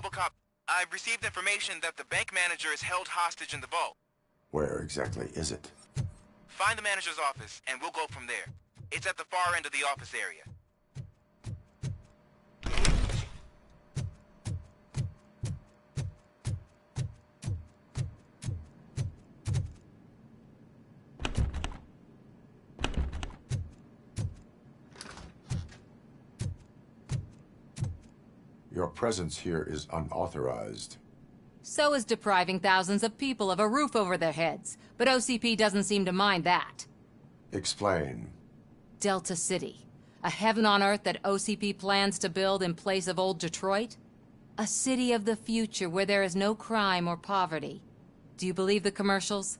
RoboCop, I've received information that the bank manager is held hostage in the vault. Where exactly is it? Find the manager's office, and we'll go from there. It's at the far end of the office area. Your presence here is unauthorized. So is depriving thousands of people of a roof over their heads. But OCP doesn't seem to mind that. Explain. Delta City. A heaven on earth that OCP plans to build in place of old Detroit? A city of the future where there is no crime or poverty. Do you believe the commercials?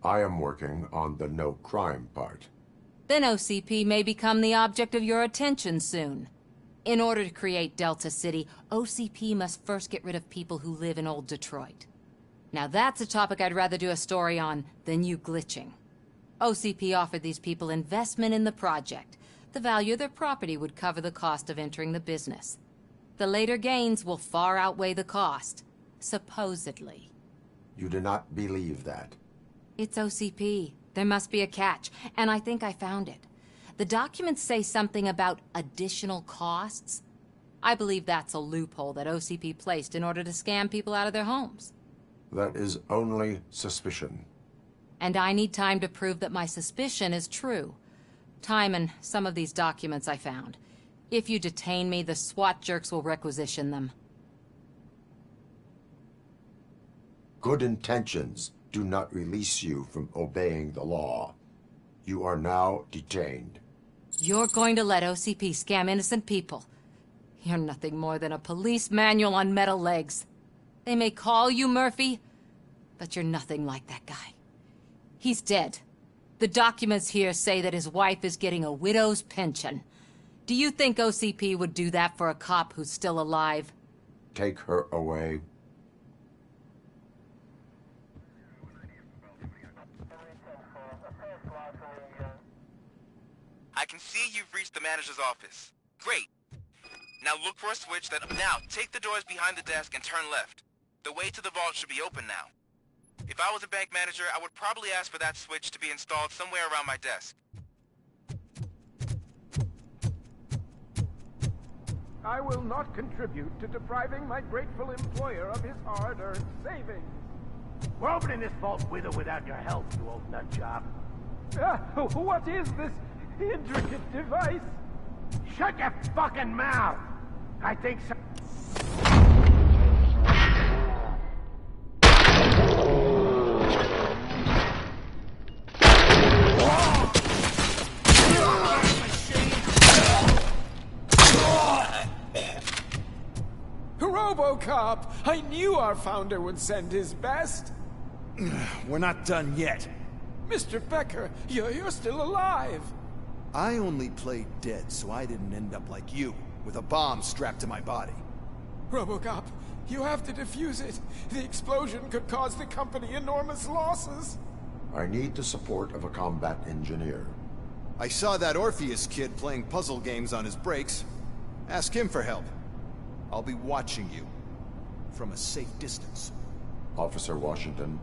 I am working on the no crime part. Then OCP may become the object of your attention soon. In order to create Delta City, OCP must first get rid of people who live in old Detroit. Now that's a topic I'd rather do a story on than you glitching. OCP offered these people investment in the project. The value of their property would cover the cost of entering the business. The later gains will far outweigh the cost, supposedly. You do not believe that? It's OCP. There must be a catch, and I think I found it. The documents say something about additional costs. I believe that's a loophole that OCP placed in order to scam people out of their homes. That is only suspicion. And I need time to prove that my suspicion is true. Time and some of these documents I found. If you detain me, the SWAT jerks will requisition them. Good intentions do not release you from obeying the law. You are now detained. You're going to let OCP scam innocent people. You're nothing more than a police manual on metal legs. They may call you Murphy, but you're nothing like that guy. He's dead. The documents here say that his wife is getting a widow's pension. Do you think OCP would do that for a cop who's still alive? Take her away. I can see you've reached the manager's office. Great. Now look for a switch that... Now, take the doors behind the desk and turn left. The way to the vault should be open now. If I was a bank manager, I would probably ask for that switch to be installed somewhere around my desk. I will not contribute to depriving my grateful employer of his hard-earned savings. We're opening this vault with or without your help, you old nutjob. What is this intricate device? Shut your fucking mouth! I think so. RoboCop! I knew our founder would send his best. We're not done yet. Mr. Becker, you're still alive. I only played dead so I didn't end up like you, with a bomb strapped to my body. RoboCop, you have to defuse it. The explosion could cause the company enormous losses. I need the support of a combat engineer. I saw that Orpheus kid playing puzzle games on his breaks. Ask him for help. I'll be watching you, from a safe distance. Officer Washington,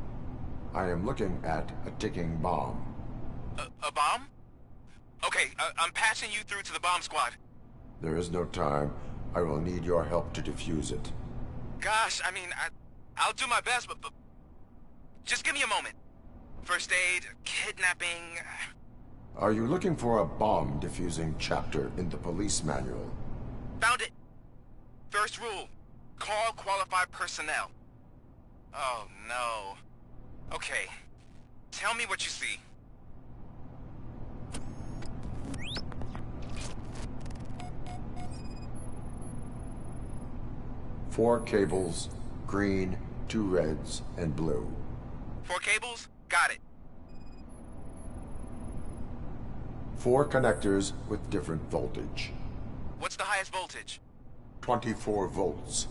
I am looking at a ticking bomb. A bomb? Okay, I'm passing you through to the bomb squad. There is no time. I will need your help to defuse it. Gosh, I mean, I'll do my best, but just give me a moment. First aid, kidnapping... Are you looking for a bomb defusing chapter in the police manual? Found it! First rule, call qualified personnel. Oh no. Okay, tell me what you see. Four cables, green, 2 reds, and blue. 4 cables? Got it. 4 connectors with different voltage. What's the highest voltage? 24 volts.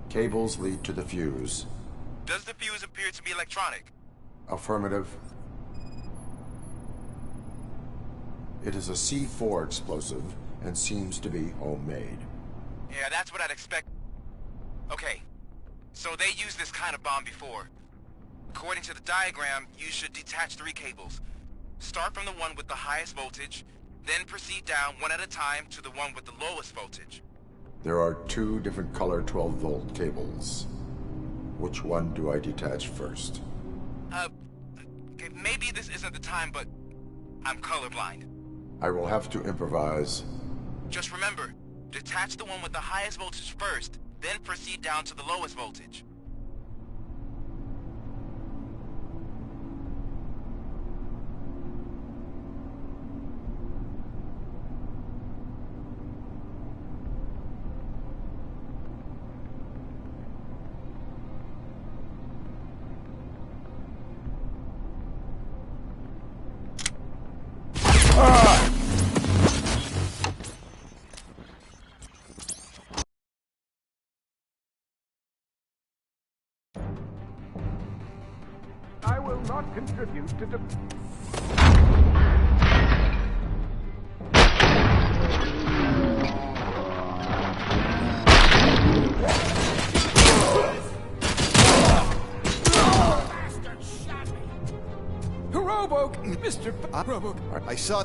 Cables lead to the fuse. Does the fuse appear to be electronic? Affirmative. It is a C4 explosive and seems to be homemade. Yeah, that's what I'd expect. Okay, so they used this kind of bomb before. According to the diagram, you should detach 3 cables. Start from the one with the highest voltage, then proceed down one at a time to the one with the lowest voltage. There are 2 different color 12-volt cables. Which one do I detach first? Okay, maybe this isn't the time, but I'm colorblind. I will have to improvise. Just remember, detach the one with the highest voltage first, then proceed down to the lowest voltage. I will not contribute to the... Mr. RoboCop. I saw...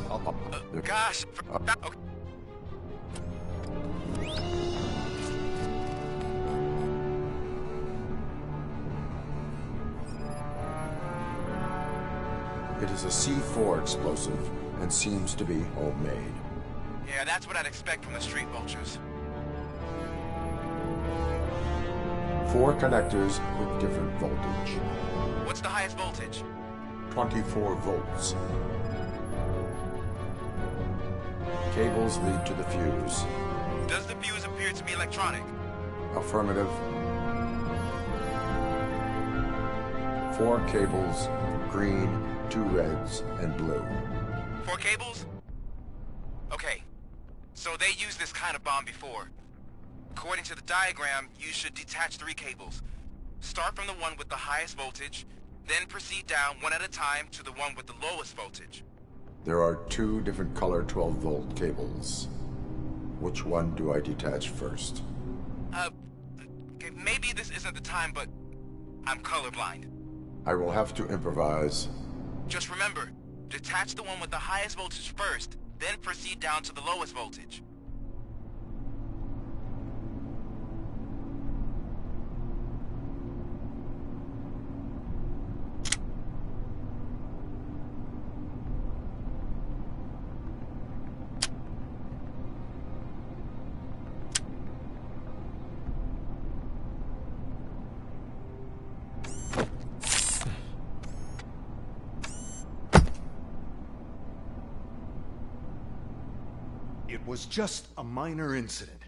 Gosh, okay. It is a C4 explosive and seems to be homemade. Yeah, that's what I'd expect from the street vultures. 4 connectors with different voltage. What's the highest voltage? 24 volts. Cables lead to the fuse. Does the fuse appear to be electronic? Affirmative. 4 cables, green, 2 reds, and blue. 4 cables? Okay, so they used this kind of bomb before. According to the diagram, you should detach 3 cables. Start from the one with the highest voltage, then proceed down one at a time to the one with the lowest voltage. There are 2 different color 12-volt cables. Which one do I detach first? Okay, maybe this isn't the time, but I'm colorblind. I will have to improvise. Just remember, detach the one with the highest voltage first, then proceed down to the lowest voltage. It was just a minor incident.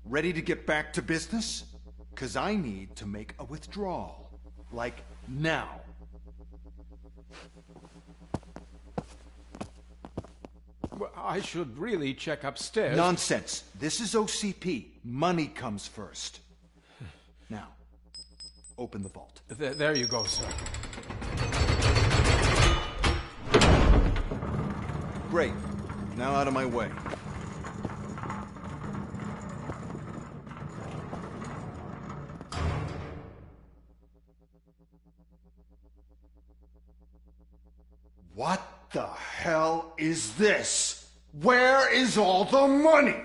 Ready to get back to business? 'Cause I need to make a withdrawal. Like, now. Well, I should really check upstairs. Nonsense. This is OCP. Money comes first. Now, open the vault. There you go, sir. Great. Now out of my way. What the hell is this? Where is all the money?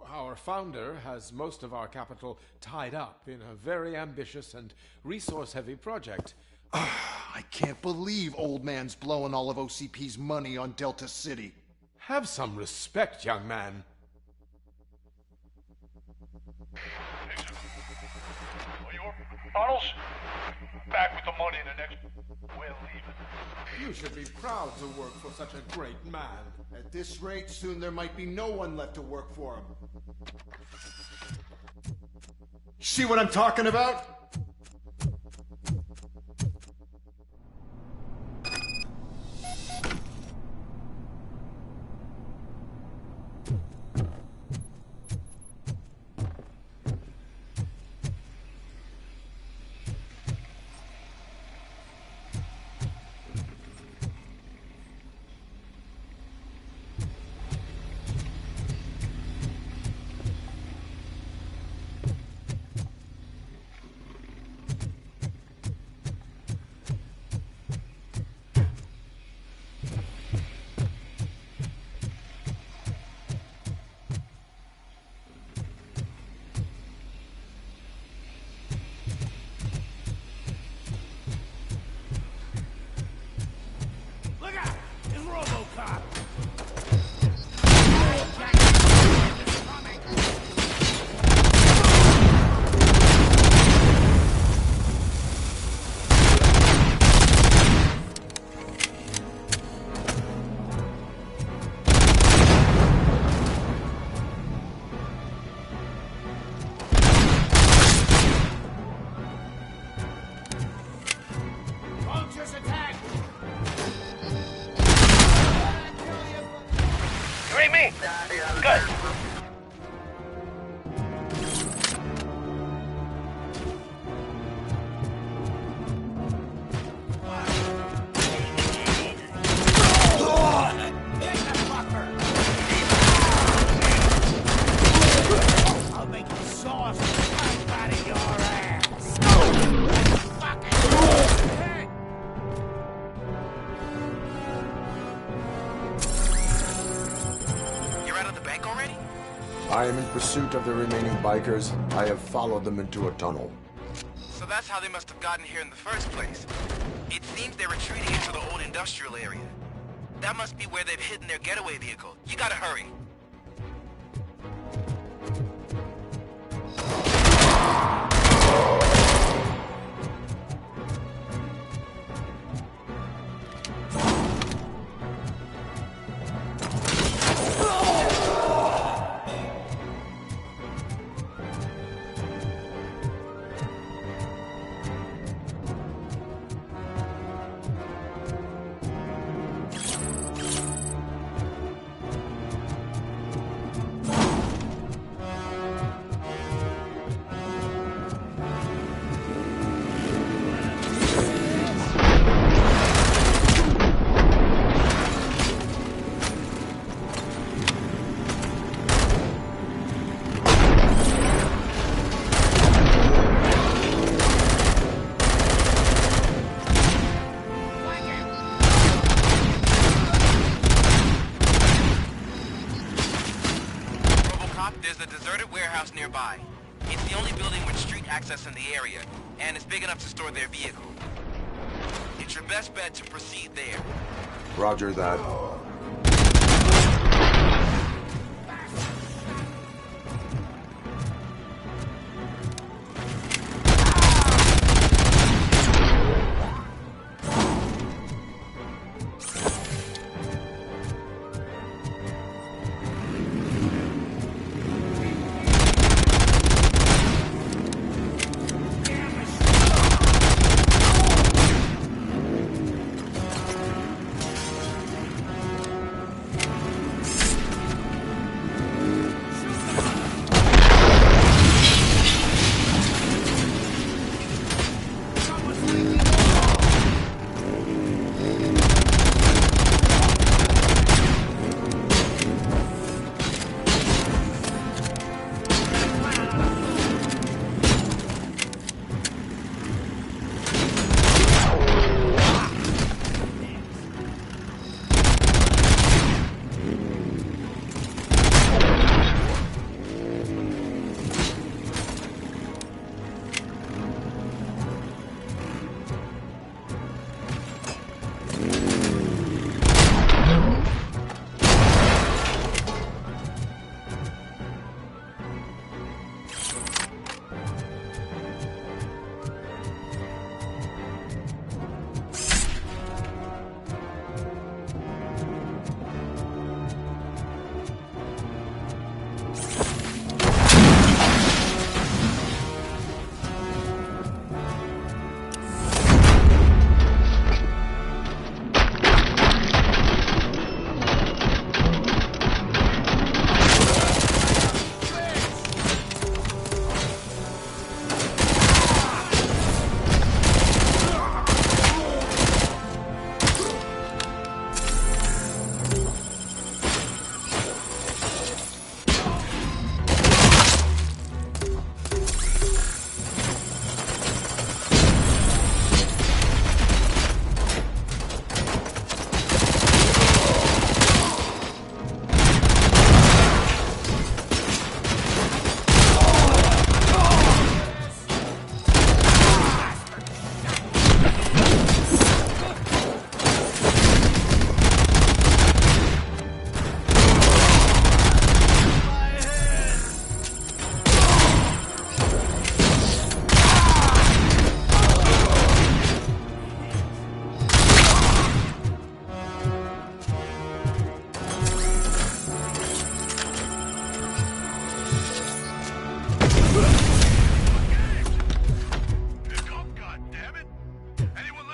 Our Our founder has most of our capital tied up in a very ambitious and resource-heavy project. I can't believe old man's blowing all of OCP's money on Delta City. Have some respect, young man. Tunnels? Back with the money in the next... We're leaving. You should be proud to work for such a great man. At this rate, soon there might be no one left to work for him. See what I'm talking about? Look out! It's RoboCop! Vultures attack! You read me? Good. I'll make you sauce right out of your ass. Fucking heck. You're out of the bank already? I am in pursuit of the remaining bikers. I have followed them into a tunnel. So that's how they must have gotten here in the first place. It seems they're retreating into the old industrial area. That must be where they've hidden their getaway vehicle. You gotta hurry. RoboCop, there's a deserted warehouse nearby. It's the only building with street access in the area, and it's big enough to store their vehicle. It's your best bet to proceed there. Roger that.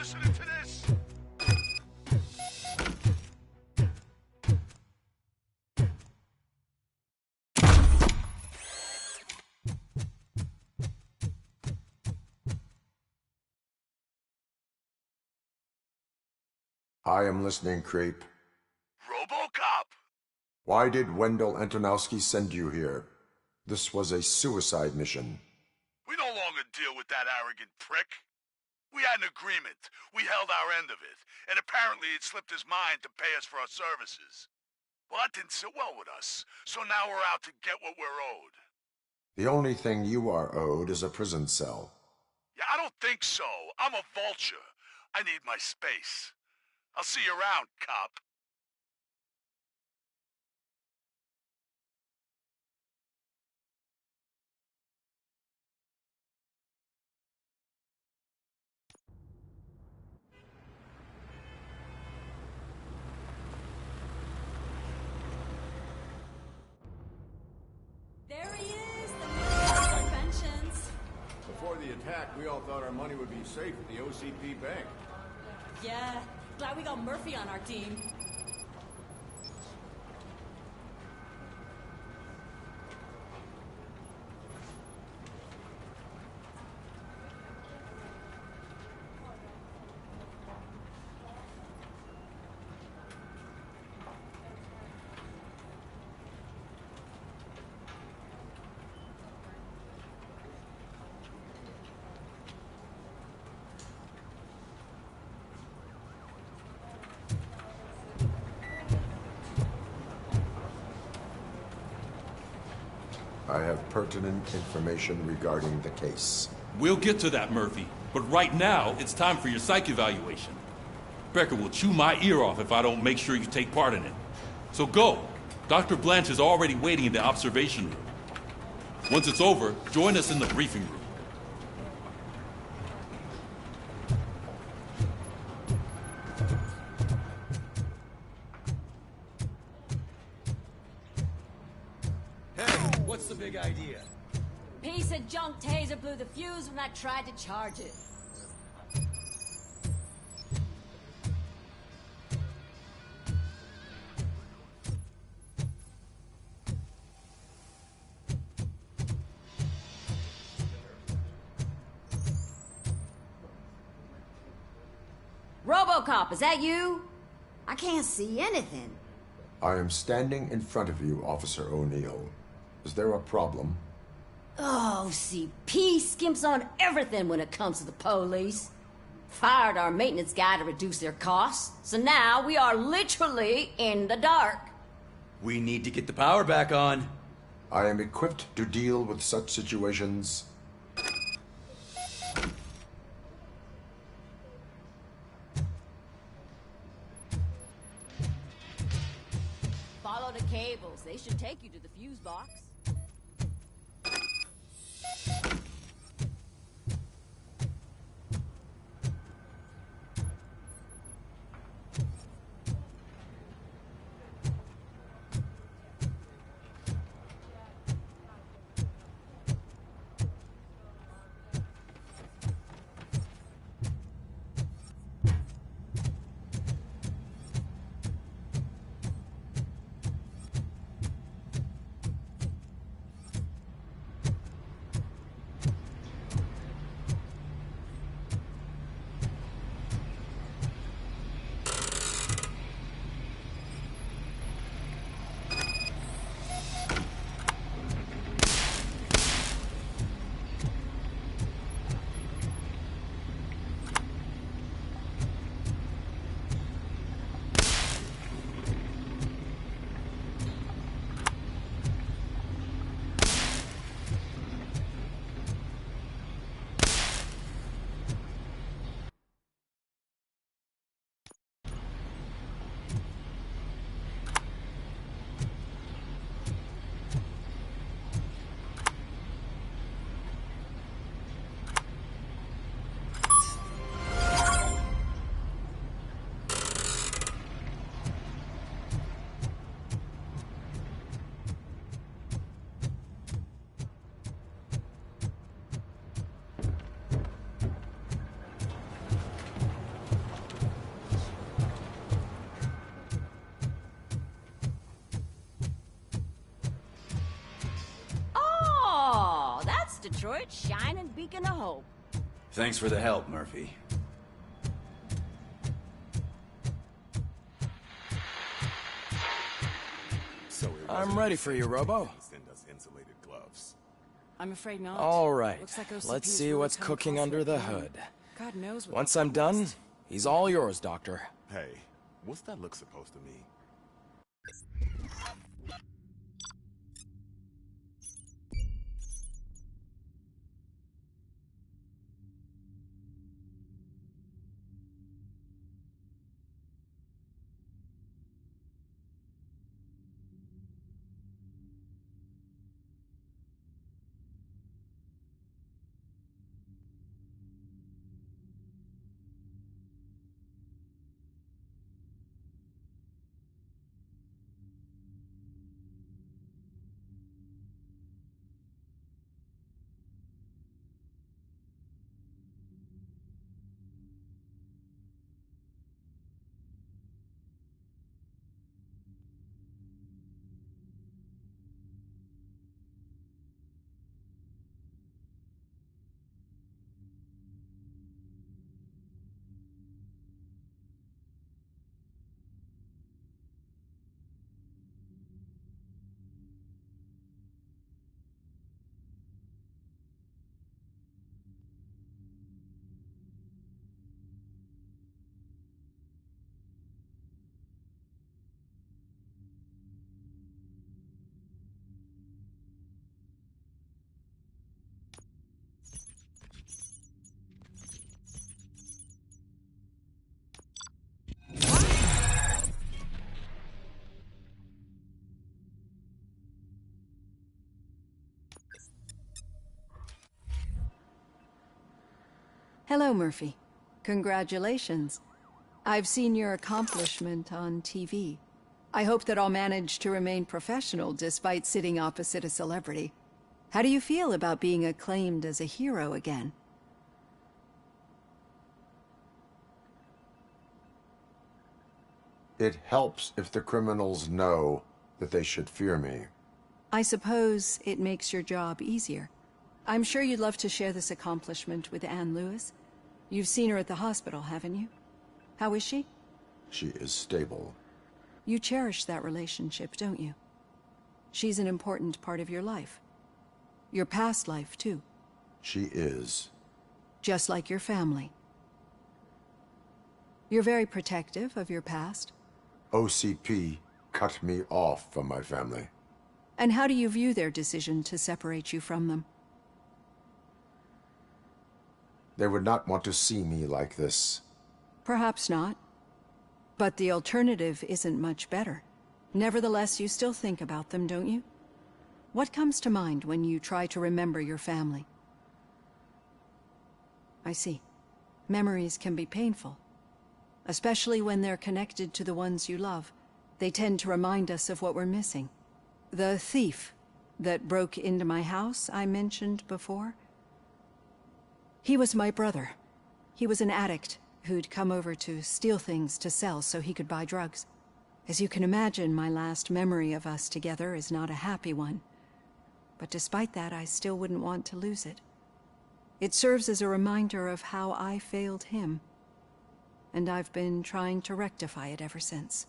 listening to this? I am listening, creep. RoboCop! Why did Wendell Antonowski send you here? This was a suicide mission. We no longer deal with that arrogant prick. We had an agreement. We held our end of it. And apparently it slipped his mind to pay us for our services. Well, that didn't sit well with us. So now we're out to get what we're owed. The only thing you are owed is a prison cell. Yeah, I don't think so. I'm a vulture. I need my space. I'll see you around, cop. There he is, the man of inventions. Before the attack, we all thought our money would be safe at the OCP bank. Yeah, glad we got Murphy on our team. I have pertinent information regarding the case. We'll get to that, Murphy. But right now, it's time for your psych evaluation. Becker will chew my ear off if I don't make sure you take part in it. So go. Dr. Blanche is already waiting in the observation room. Once it's over, join us in the briefing room. What's the big idea? Piece of junk taser blew the fuse when I tried to charge it. RoboCop, is that you? I can't see anything. I am standing in front of you, Officer O'Neill. Is there a problem? Oh, CP skimps on everything when it comes to the police. Fired our maintenance guy to reduce their costs, so now we are literally in the dark. We need to get the power back on. I am equipped to deal with such situations. Follow the cables. They should take you to the fuse box. Detroit's shining beacon of hope. Thanks for the help, Murphy. I'm ready for you, Robo. I'm afraid not. All right, Looks like OCP let's is see really what's coming cooking close under to the it, man. hood. God knows what Once they'll I'm do done, next. he's all yours, Doctor. Hey, what's that look supposed to mean? Hello, Murphy. Congratulations. I've seen your accomplishment on TV. I hope that I'll manage to remain professional despite sitting opposite a celebrity. How do you feel about being acclaimed as a hero again? It helps if the criminals know that they should fear me. I suppose it makes your job easier. I'm sure you'd love to share this accomplishment with Anne Lewis. You've seen her at the hospital, haven't you? How is she? She is stable. You cherish that relationship, don't you? She's an important part of your life. Your past life, too. She is. Just like your family. You're very protective of your past. OCP cut me off from my family. And how do you view their decision to separate you from them? They would not want to see me like this. Perhaps not. But the alternative isn't much better. Nevertheless, you still think about them, don't you? What comes to mind when you try to remember your family? I see. Memories can be painful. Especially when they're connected to the ones you love. They tend to remind us of what we're missing. The thief that broke into my house I mentioned before? He was my brother. He was an addict who'd come over to steal things to sell so he could buy drugs. As you can imagine, my last memory of us together is not a happy one. But despite that, I still wouldn't want to lose it. It serves as a reminder of how I failed him. And I've been trying to rectify it ever since.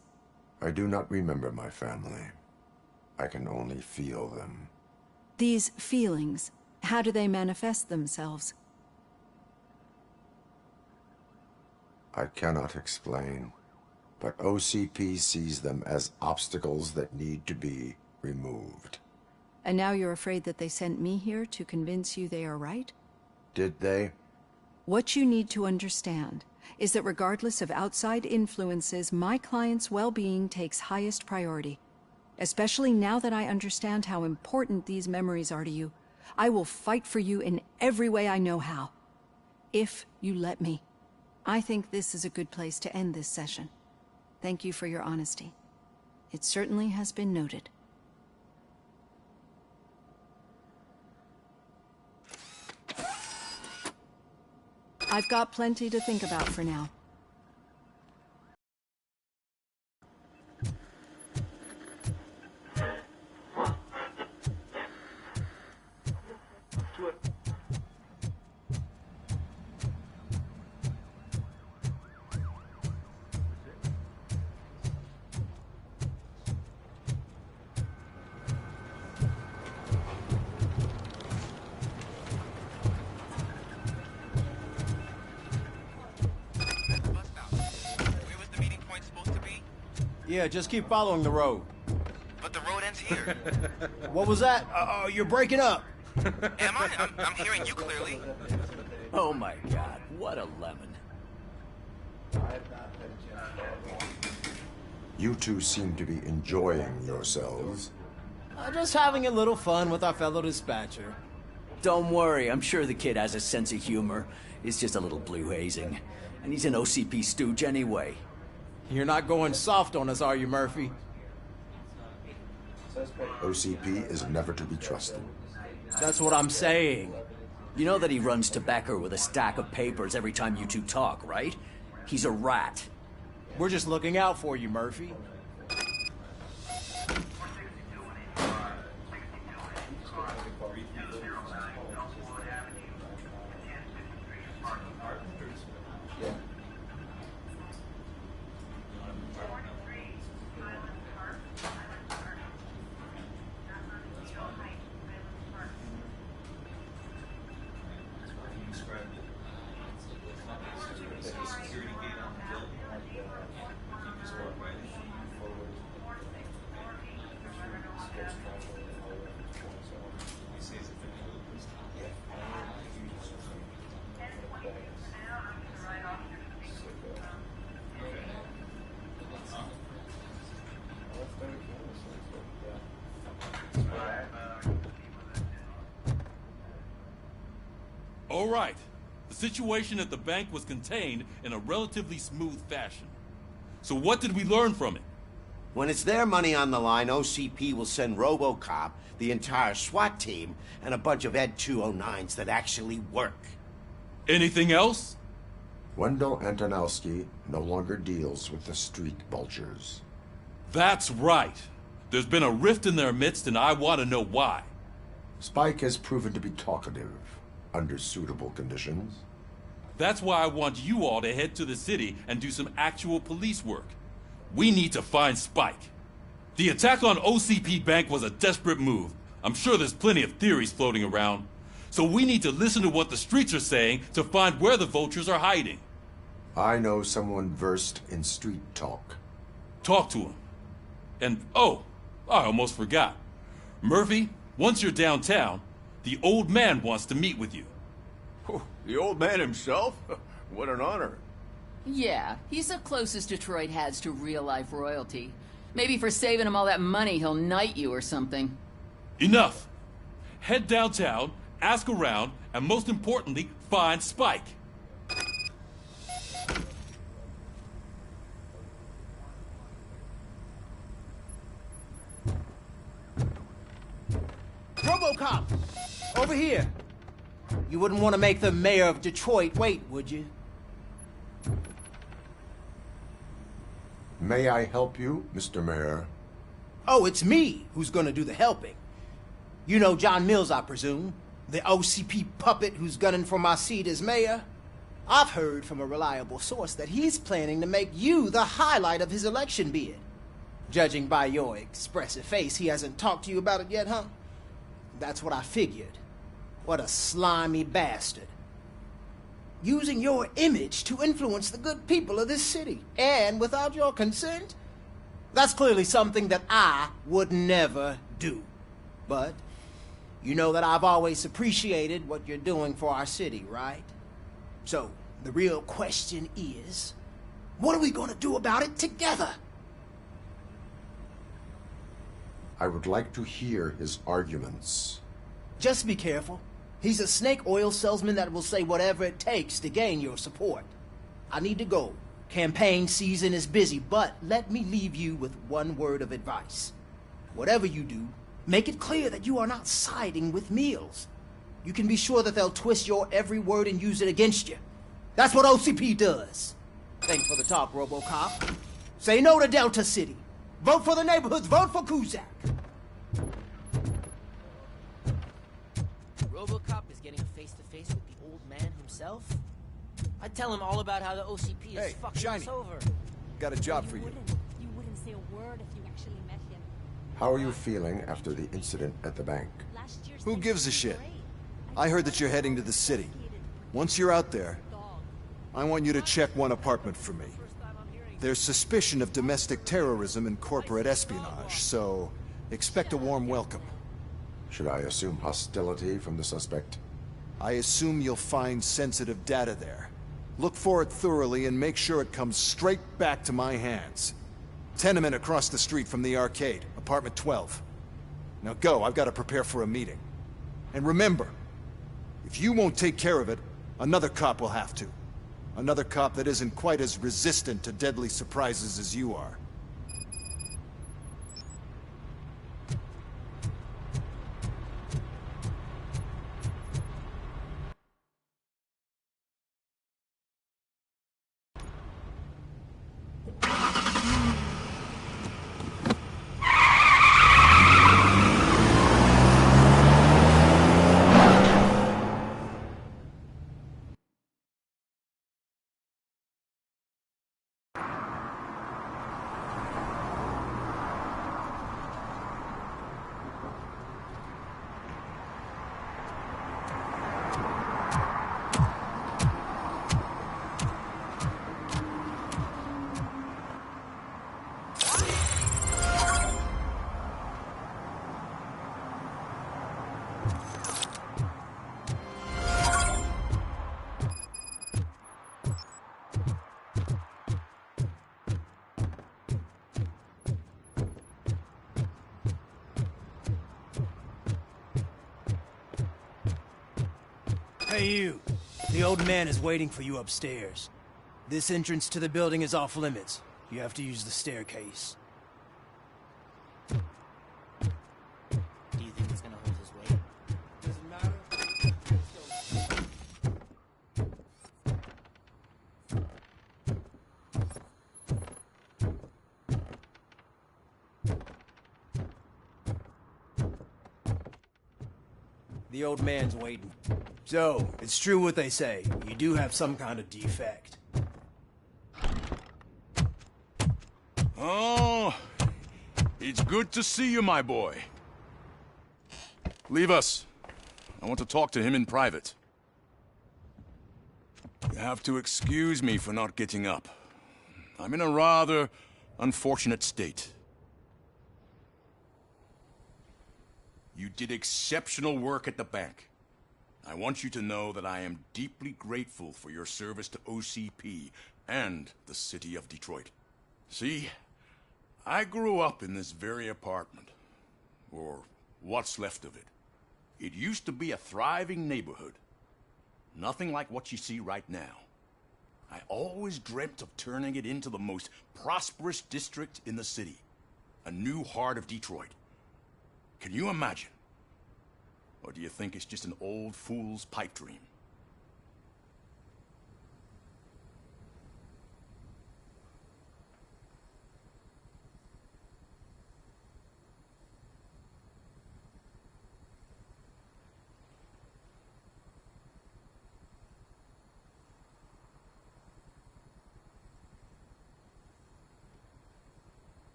I do not remember my family. I can only feel them. These feelings, how do they manifest themselves? I cannot explain, but OCP sees them as obstacles that need to be removed. And now you're afraid that they sent me here to convince you they are right? Did they? What you need to understand is that regardless of outside influences, my client's well-being takes highest priority. Especially now that I understand how important these memories are to you, I will fight for you in every way I know how. If you let me. I think this is a good place to end this session. Thank you for your honesty. It certainly has been noted. I've got plenty to think about for now. Yeah, just keep following the road. But the road ends here. What was that? You're breaking up. Am I? I'm hearing you clearly. Oh my god, what a lemon. You two seem to be enjoying yourselves. Just having a little fun with our fellow dispatcher. Don't worry, I'm sure the kid has a sense of humor. It's just a little blue hazing. And he's an OCP stooge anyway. You're not going soft on us, are you, Murphy? OCP is never to be trusted. That's what I'm saying. You know that he runs tobacco with a stack of papers every time you two talk, right? He's a rat. We're just looking out for you, Murphy. All right. The situation at the bank was contained in a relatively smooth fashion. So what did we learn from it? When it's their money on the line, OCP will send RoboCop, the entire SWAT team, and a bunch of Ed 209s that actually work. Anything else? Wendell Antonowski no longer deals with the street vultures. That's right. There's been a rift in their midst, and I want to know why. Spike has proven to be talkative under suitable conditions. That's why I want you all to head to the city and do some actual police work. We need to find Spike. The attack on OCP Bank was a desperate move. I'm sure there's plenty of theories floating around. So we need to listen to what the streets are saying to find where the vultures are hiding. I know someone versed in street talk. Talk to him. And, oh, I almost forgot. Murphy, once you're downtown, the old man wants to meet with you. Oh, the old man himself? What an honor. Yeah, he's the closest Detroit has to real-life royalty. Maybe for saving him all that money, he'll knight you or something. Enough! Head downtown, ask around, and most importantly, find Spike. RoboCop! Over here! You wouldn't want to make the mayor of Detroit wait, would you? May I help you, Mr. Mayor? Oh, it's me who's gonna do the helping. You know John Mills, I presume? The OCP puppet who's gunning for my seat as mayor? I've heard from a reliable source that he's planning to make you the highlight of his election bid. Judging by your expressive face, he hasn't talked to you about it yet, huh? That's what I figured. What a slimy bastard. Using your image to influence the good people of this city, and without your consent? That's clearly something that I would never do. But you know that I've always appreciated what you're doing for our city, right? So, the real question is, what are we gonna do about it together? I would like to hear his arguments. Just be careful. He's a snake oil salesman that will say whatever it takes to gain your support. I need to go. Campaign season is busy, but let me leave you with one word of advice. Whatever you do, make it clear that you are not siding with Mills. You can be sure that they'll twist your every word and use it against you. That's what OCP does. Thanks for the talk, RoboCop. Say no to Delta City. Vote for the neighborhoods. Vote for Kuzak. RoboCop is getting a face-to-face with the old man himself? I'd tell him all about how the OCP is fucking Shiny. us over. Got a job for you. You wouldn't say a word if you actually met him. How are you feeling after the incident at the bank? Who gives a shit? I heard that you're heading to the city. Once you're out there, I want you to check one apartment for me. There's suspicion of domestic terrorism and corporate espionage, so expect a warm welcome. Should I assume hostility from the suspect? I assume you'll find sensitive data there. Look for it thoroughly and make sure it comes straight back to my hands. Tenement across the street from the arcade, apartment 12. Now go, I've got to prepare for a meeting. And remember, if you won't take care of it, another cop will have to. Another cop that isn't quite as resistant to deadly surprises as you are. Hey you, the old man is waiting for you upstairs. This entrance to the building is off limits. You have to use the staircase. Do you think it's gonna hold his weight? Doesn't matter. The old man's waiting. So, it's true what they say. You do have some kind of defect. Oh, it's good to see you, my boy. Leave us. I want to talk to him in private. You have to excuse me for not getting up. I'm in a rather unfortunate state. You did exceptional work at the bank. I want you to know that I am deeply grateful for your service to OCP and the city of Detroit. See, I grew up in this very apartment, or what's left of it. It used to be a thriving neighborhood. Nothing like what you see right now. I always dreamt of turning it into the most prosperous district in the city. A new heart of Detroit. Can you imagine? Or do you think it's just an old fool's pipe dream?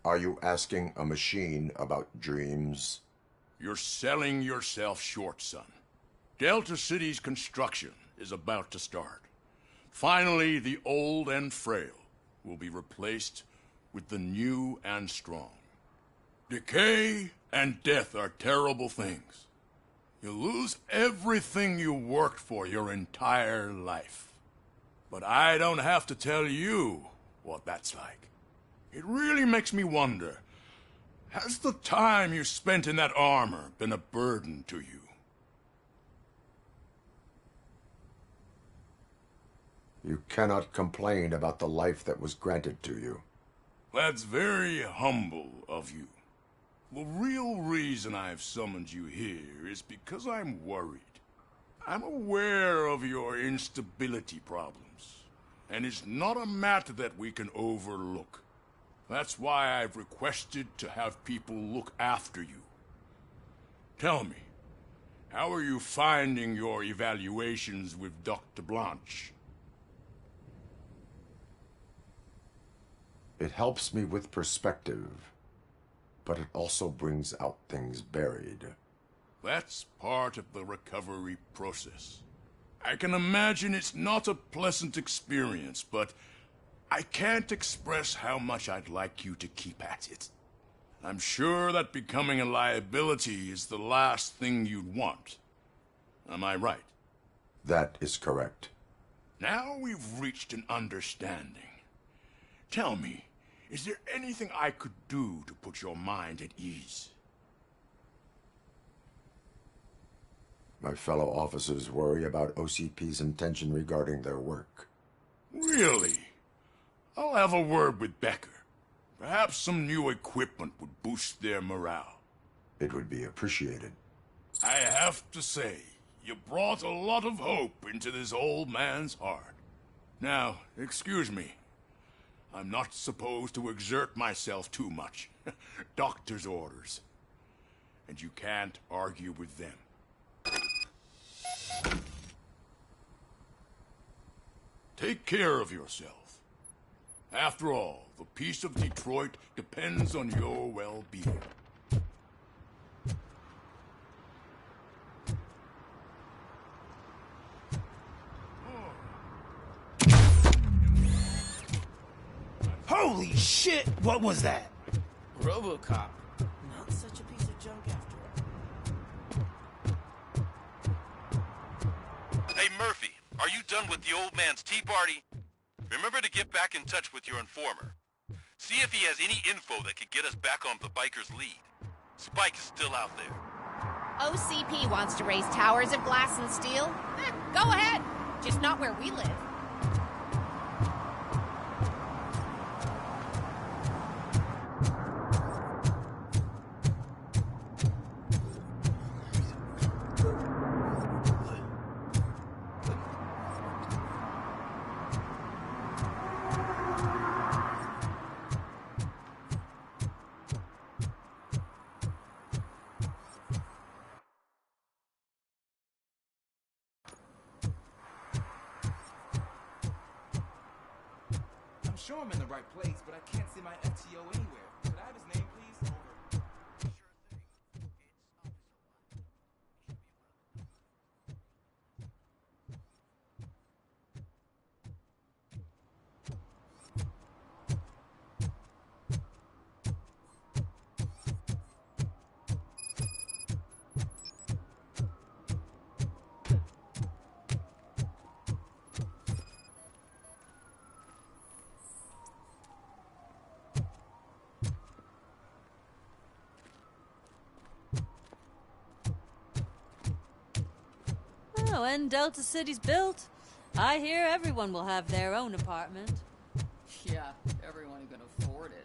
Are you asking a machine about dreams? You're selling yourself short, son. Delta City's construction is about to start. Finally, the old and frail will be replaced with the new and strong. Decay and death are terrible things. You lose everything you worked for your entire life. But I don't have to tell you what that's like. It really makes me wonder, has the time you spent in that armor been a burden to you? You cannot complain about the life that was granted to you. That's very humble of you. The real reason I've summoned you here is because I'm worried. I'm aware of your instability problems, and it's not a matter that we can overlook. That's why I've requested to have people look after you. Tell me, how are you finding your evaluations with Dr. Blanche? It helps me with perspective, but it also brings out things buried. That's part of the recovery process. I can imagine it's not a pleasant experience, but I can't express how much I'd like you to keep at it. I'm sure that becoming a liability is the last thing you'd want. Am I right? That is correct. Now we've reached an understanding. Tell me, is there anything I could do to put your mind at ease? My fellow officers worry about OCP's intention regarding their work. Really? I'll have a word with Becker. Perhaps some new equipment would boost their morale. It would be appreciated. I have to say, you brought a lot of hope into this old man's heart. Now, excuse me. I'm not supposed to exert myself too much. Doctor's orders. And you can't argue with them. Take care of yourself. After all, the peace of Detroit depends on your well-being. Holy shit! What was that? RoboCop. Not such a piece of junk after all. Hey, Murphy, are you done with the old man's tea party? Remember to get back in touch with your informer. See if he has any info that could get us back on the biker's lead. Spike is still out there. OCP wants to raise towers of glass and steel? Go ahead. Just not where we live. I'm sure I'm in the right place, but I can't see my FTO anywhere. Could I have his name, please? Over. When Delta City's built, I hear everyone will have their own apartment. Yeah, everyone who can afford it.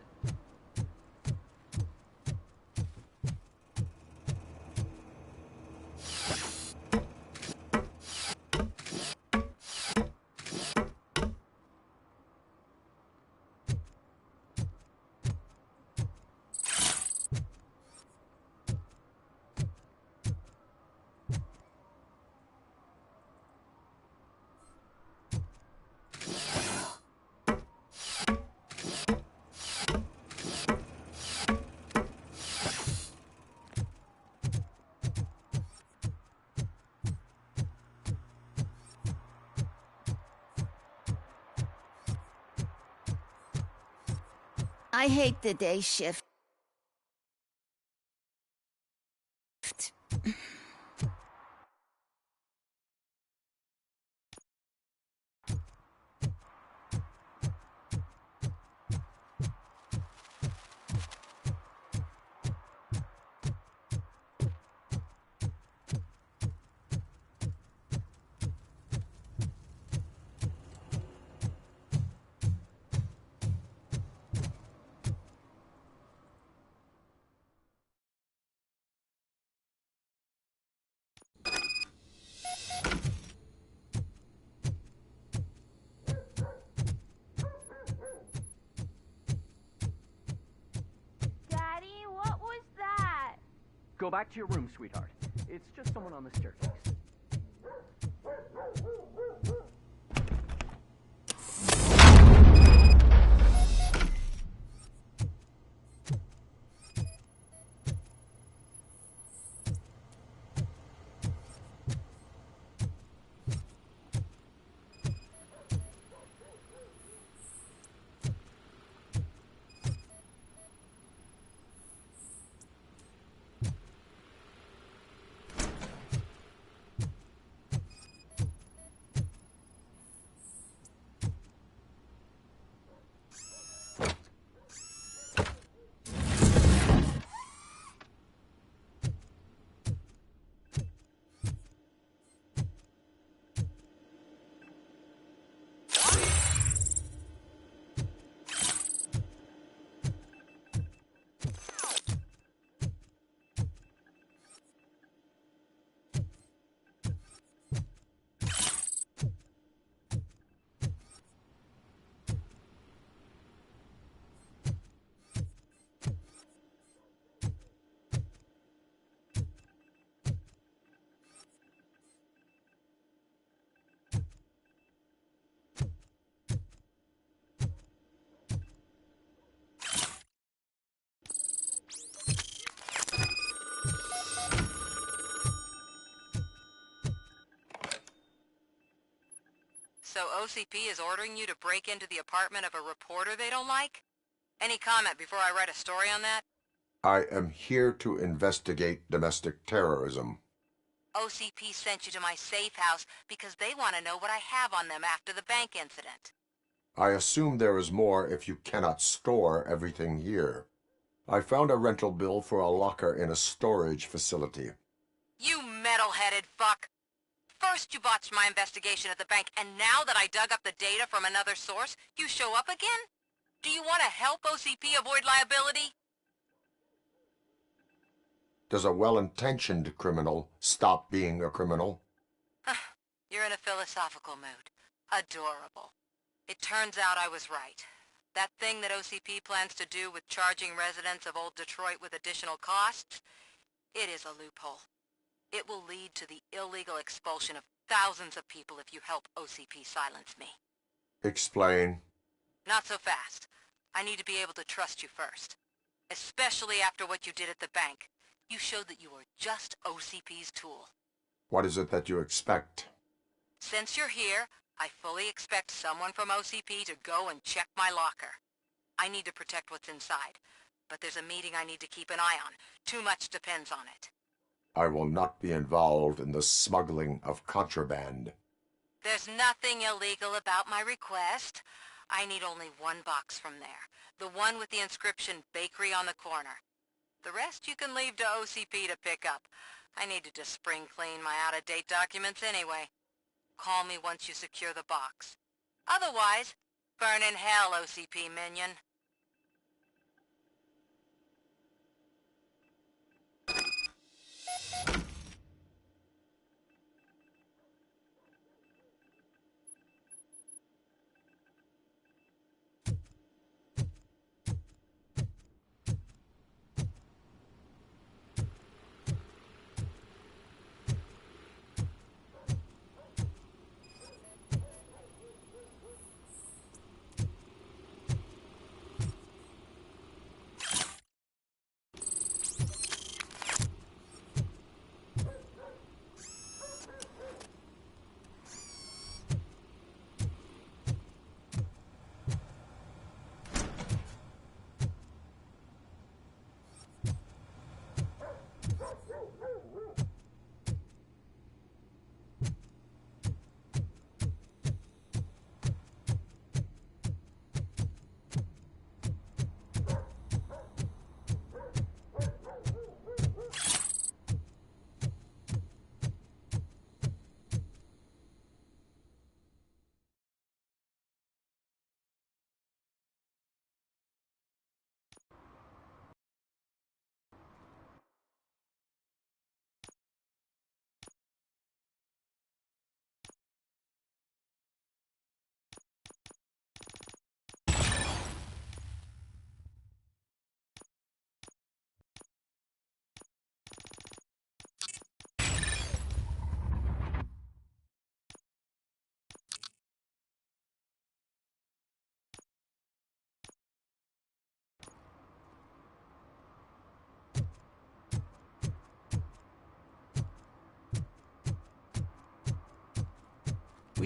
I hate the day shift. Daddy, what was that? Go back to your room, sweetheart. It's just someone on the staircase. So OCP is ordering you to break into the apartment of a reporter they don't like? Any comment before I write a story on that? I am here to investigate domestic terrorism. OCP sent you to my safe house because they want to know what I have on them after the bank incident. I assume there is more if you cannot store everything here. I found a rental bill for a locker in a storage facility. You metal-headed fuck! First you botched my investigation at the bank, and now that I dug up the data from another source, you show up again? Do you want to help OCP avoid liability? Does a well-intentioned criminal stop being a criminal? You're in a philosophical mood. Adorable. It turns out I was right. That thing that OCP plans to do with charging residents of Old Detroit with additional costs, it is a loophole. It will lead to the illegal expulsion of thousands of people if you help OCP silence me. Explain. Not so fast. I need to be able to trust you first. Especially after what you did at the bank. You showed that you were just OCP's tool. What is it that you expect? Since you're here, I fully expect someone from OCP to go and check my locker. I need to protect what's inside, but there's a meeting I need to keep an eye on. Too much depends on it. I will not be involved in the smuggling of contraband. There's nothing illegal about my request. I need only one box from there. The one with the inscription Bakery on the corner. The rest you can leave to OCP to pick up. I needed to spring clean my out-of-date documents anyway. Call me once you secure the box. Otherwise, burn in hell, OCP minion.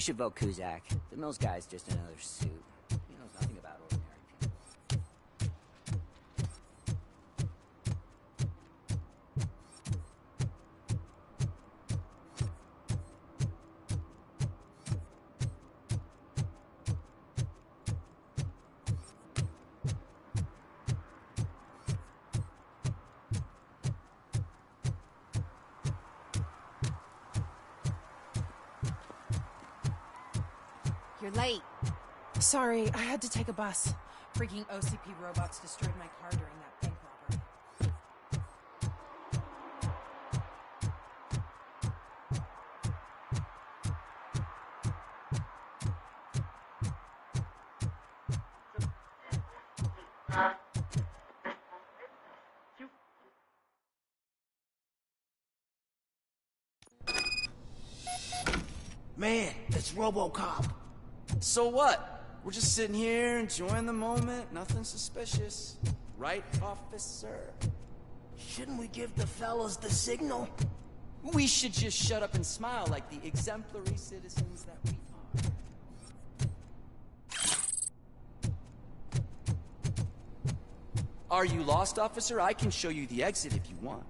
should vote Kuzak. The Mills guy's just another suit. He knows nothing about ordinary people. You're late. Sorry, I had to take a bus. Freaking OCP robots destroyed my car during that bank robbery. Man, it's RoboCop. So what? We're just sitting here enjoying the moment. Nothing suspicious. Right, officer? Shouldn't we give the fellas the signal? We should just shut up and smile like the exemplary citizens that we are. Are you lost, officer? I can show you the exit if you want.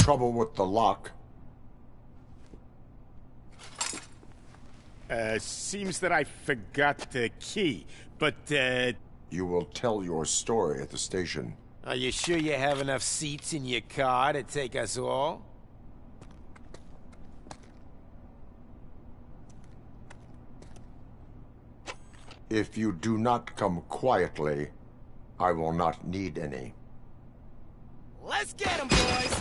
Trouble with the lock. Seems that I forgot the key, but, You will tell your story at the station. Are you sure you have enough seats in your car to take us all? If you do not come quietly, I will not need any. Let's get him, boys!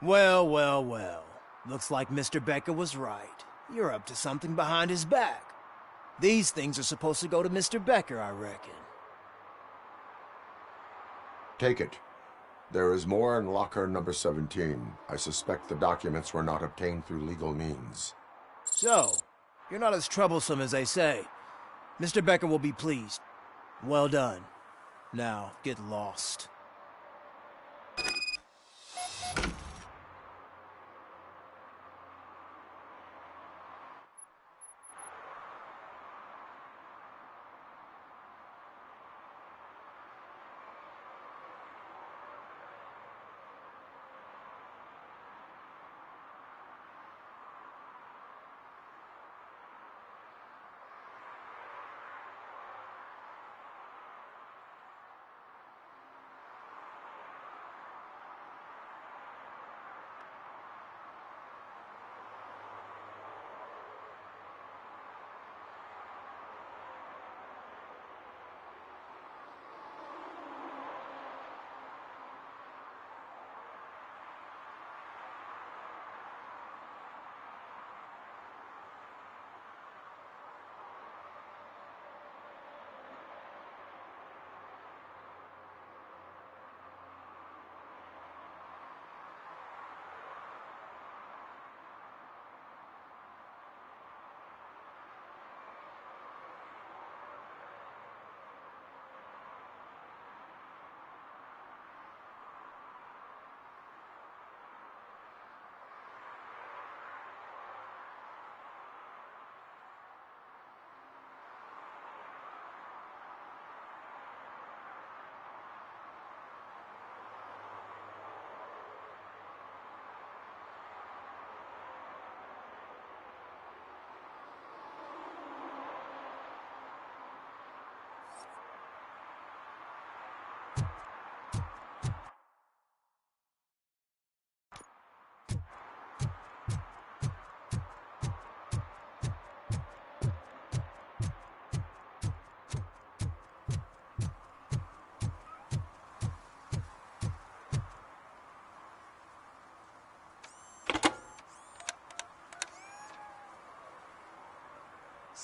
Well, well, well. Looks like Mr. Becker was right. You're up to something behind his back. These things are supposed to go to Mr. Becker, I reckon. Take it. There is more in locker number 17. I suspect the documents were not obtained through legal means. So, you're not as troublesome as they say. Mr. Becker will be pleased. Well done. Now, get lost.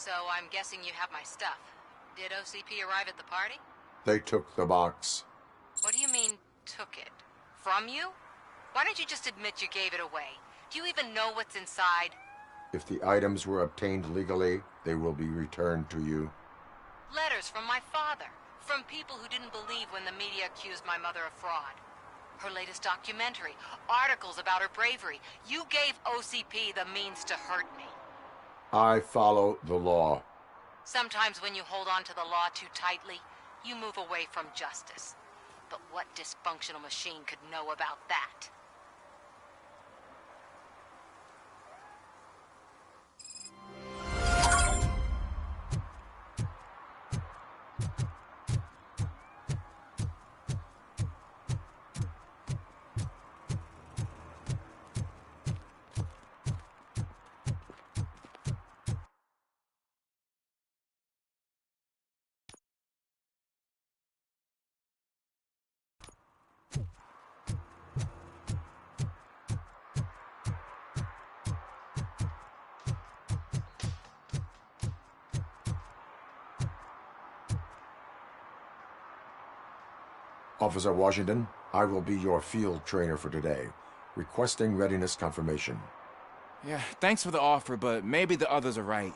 So I'm guessing you have my stuff. Did OCP arrive at the party? They took the box. What do you mean, took it? From you? Why don't you just admit you gave it away? Do you even know what's inside? If the items were obtained legally, they will be returned to you. Letters from my father. From people who didn't believe when the media accused my mother of fraud. Her latest documentary. Articles about her bravery. You gave OCP the means to hurt me. I follow the law. Sometimes when you hold on to the law too tightly, you move away from justice. But what dysfunctional machine could know about that? Officer Washington, I will be your field trainer for today. Requesting readiness confirmation. Yeah, thanks for the offer, but maybe the others are right.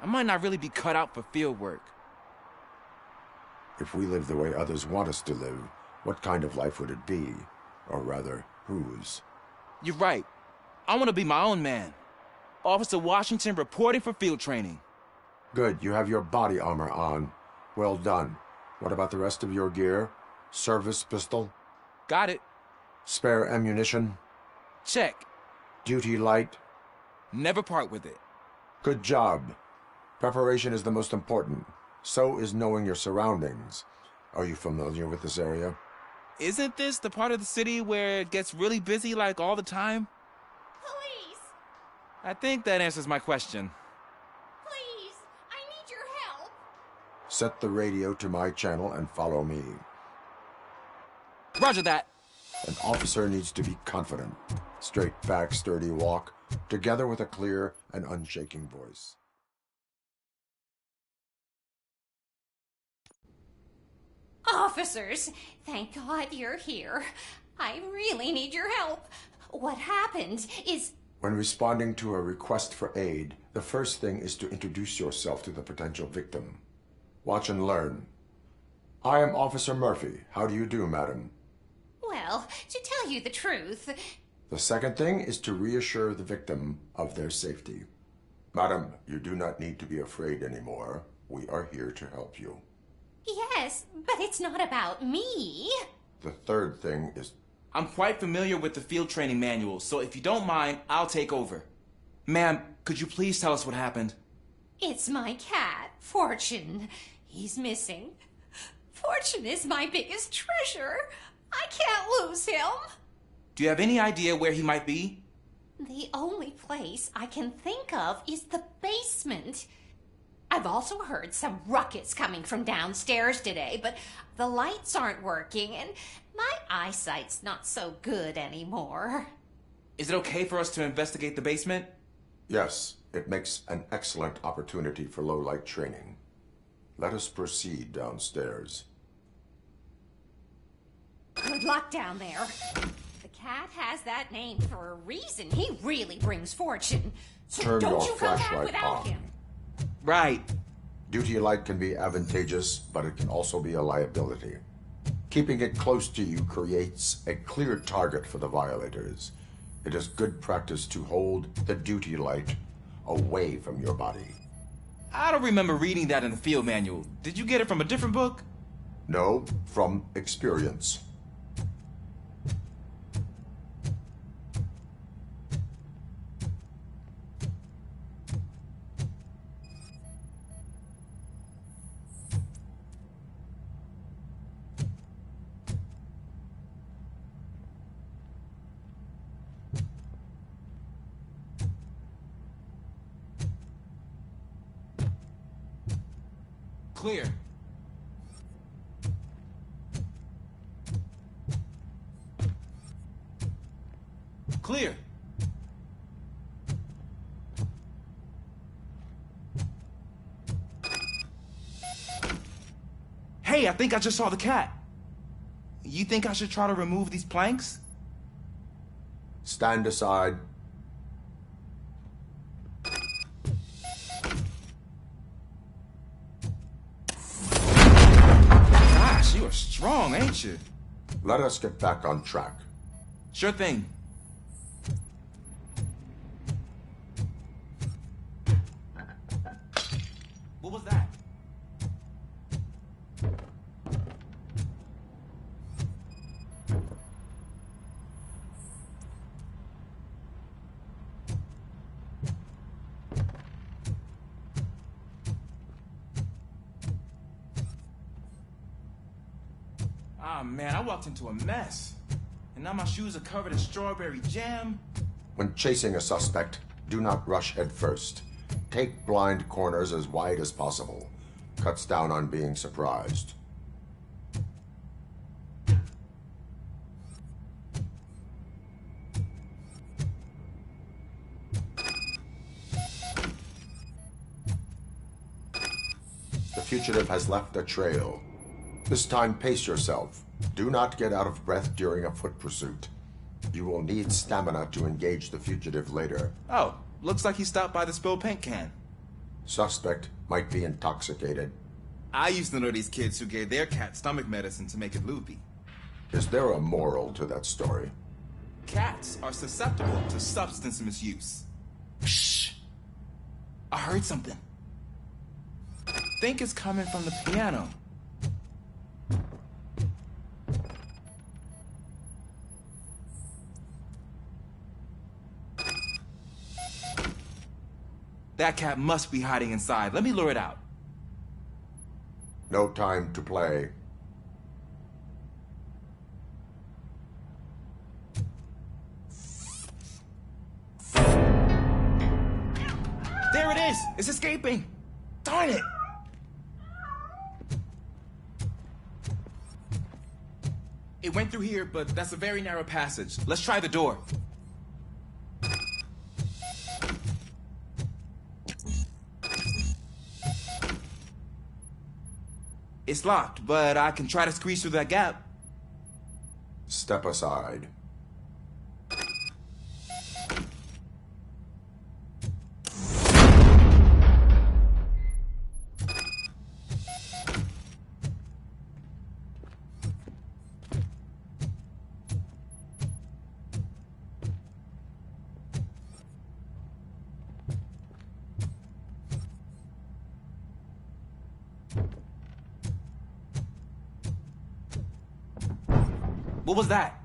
I might not really be cut out for field work. If we live the way others want us to live, what kind of life would it be? Or rather, whose? You're right. I want to be my own man. Officer Washington reporting for field training. Good, you have your body armor on. Well done. What about the rest of your gear? Service pistol? Got it. Spare ammunition? Check. Duty light? Never part with it. Good job. Preparation is the most important. So is knowing your surroundings. Are you familiar with this area? Isn't this the part of the city where it gets really busy like all the time? Police! I think that answers my question. Please! I need your help! Set the radio to my channel and follow me. Roger that. An officer needs to be confident. Straight back, sturdy walk, together with a clear and unshaking voice. Officers, thank God you're here. I really need your help. What happened is... When responding to a request for aid, the first thing is to introduce yourself to the potential victim. Watch and learn. I am Officer Murphy. How do you do, madam? Well, to tell you the truth... The second thing is to reassure the victim of their safety. Madam, you do not need to be afraid anymore. We are here to help you. Yes, but it's not about me. The third thing is... I'm quite familiar with the field training manual, so if you don't mind, I'll take over. Ma'am, could you please tell us what happened? It's my cat, Fortune. He's missing. Fortune is my biggest treasure. I can't lose him. Do you have any idea where he might be? The only place I can think of is the basement. I've also heard some ruckus coming from downstairs today, but the lights aren't working and my eyesight's not so good anymore. Is it okay for us to investigate the basement? Yes, it makes an excellent opportunity for low-light training. Let us proceed downstairs. Good luck down there. The cat has that name for a reason. He really brings fortune. So Turn don't your you come back flashlight without on. him. Right. Duty light can be advantageous, but it can also be a liability. Keeping it close to you creates a clear target for the violators. It is good practice to hold the duty light away from your body. I don't remember reading that in the field manual. Did you get it from a different book? No, from experience. Clear. Clear. Hey, I think I just saw the cat. You think I should try to remove these planks? Stand aside. Gosh, you are strong, ain't you? Let us get back on track. Sure thing. What was that? Ah, man, I walked into a mess. And now my shoes are covered in strawberry jam. When chasing a suspect, do not rush head first. Take blind corners as wide as possible. Cuts down on being surprised. The fugitive has left a trail. This time, pace yourself. Do not get out of breath during a foot pursuit. You will need stamina to engage the fugitive later. Oh, looks like he stopped by the spilled paint can. Suspect might be intoxicated. I used to know these kids who gave their cat stomach medicine to make it loopy. Is there a moral to that story? Cats are susceptible to substance misuse. Shh! I heard something. I think it's coming from the piano. That cat must be hiding inside. Let me lure it out. No time to play. There it is! It's escaping! Darn it! It went through here, but that's a very narrow passage. Let's try the door. It's locked, but I can try to squeeze through that gap. Step aside. What was that?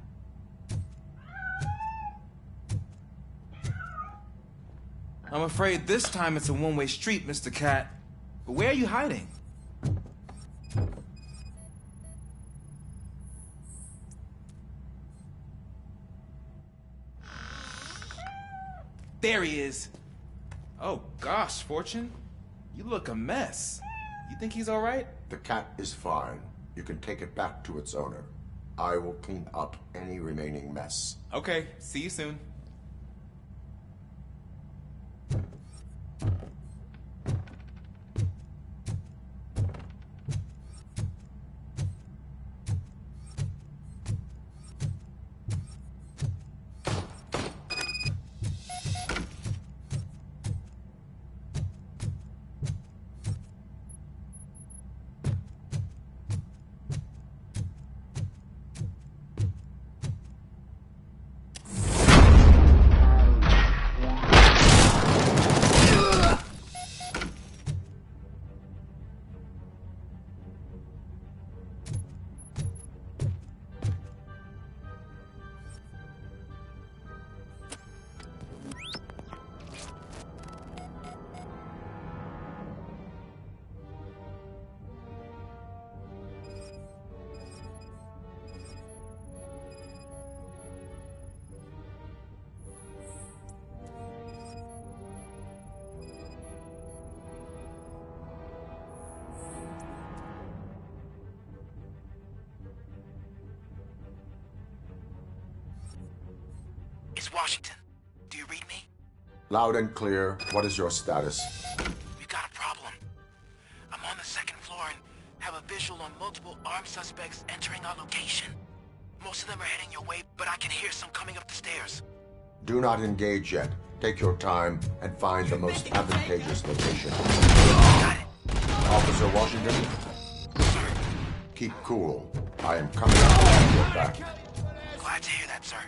I'm afraid this time it's a one-way street, Mr. Cat. But where are you hiding? There he is. Oh gosh, Fortune. You look a mess. You think he's all right? The cat is fine. You can take it back to its owner. I will clean up any remaining mess. Okay, see you soon. It's Washington. Do you read me? Loud and clear. What is your status? We've got a problem. I'm on the second floor and have a visual on multiple armed suspects entering our location. Most of them are heading your way, but I can hear some coming up the stairs. Do not engage yet. Take your time and find the most advantageous location. Officer Washington? Keep cool. I am coming up to your back. Glad to hear that, sir.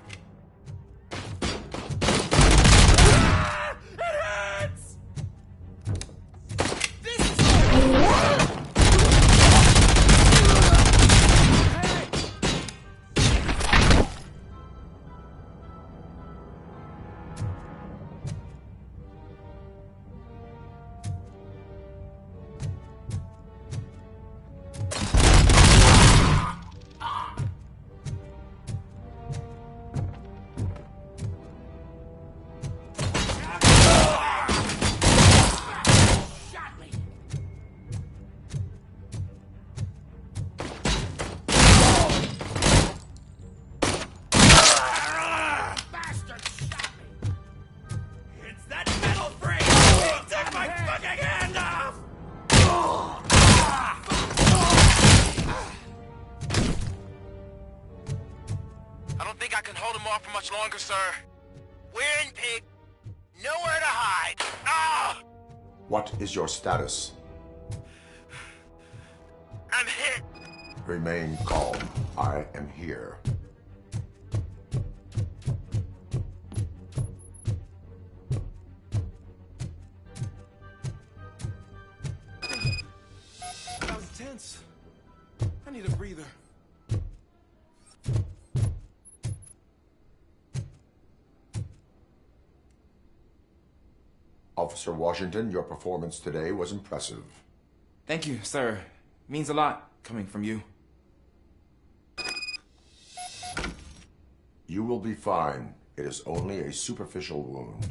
Longer, sir. We're in, pig. Nowhere to hide. Ah! What is your status? I'm hit. Remain calm. I am here. That was tense. I need a breather. Officer Washington, your performance today was impressive. Thank you, sir. Means a lot coming from you. You will be fine. It is only a superficial wound.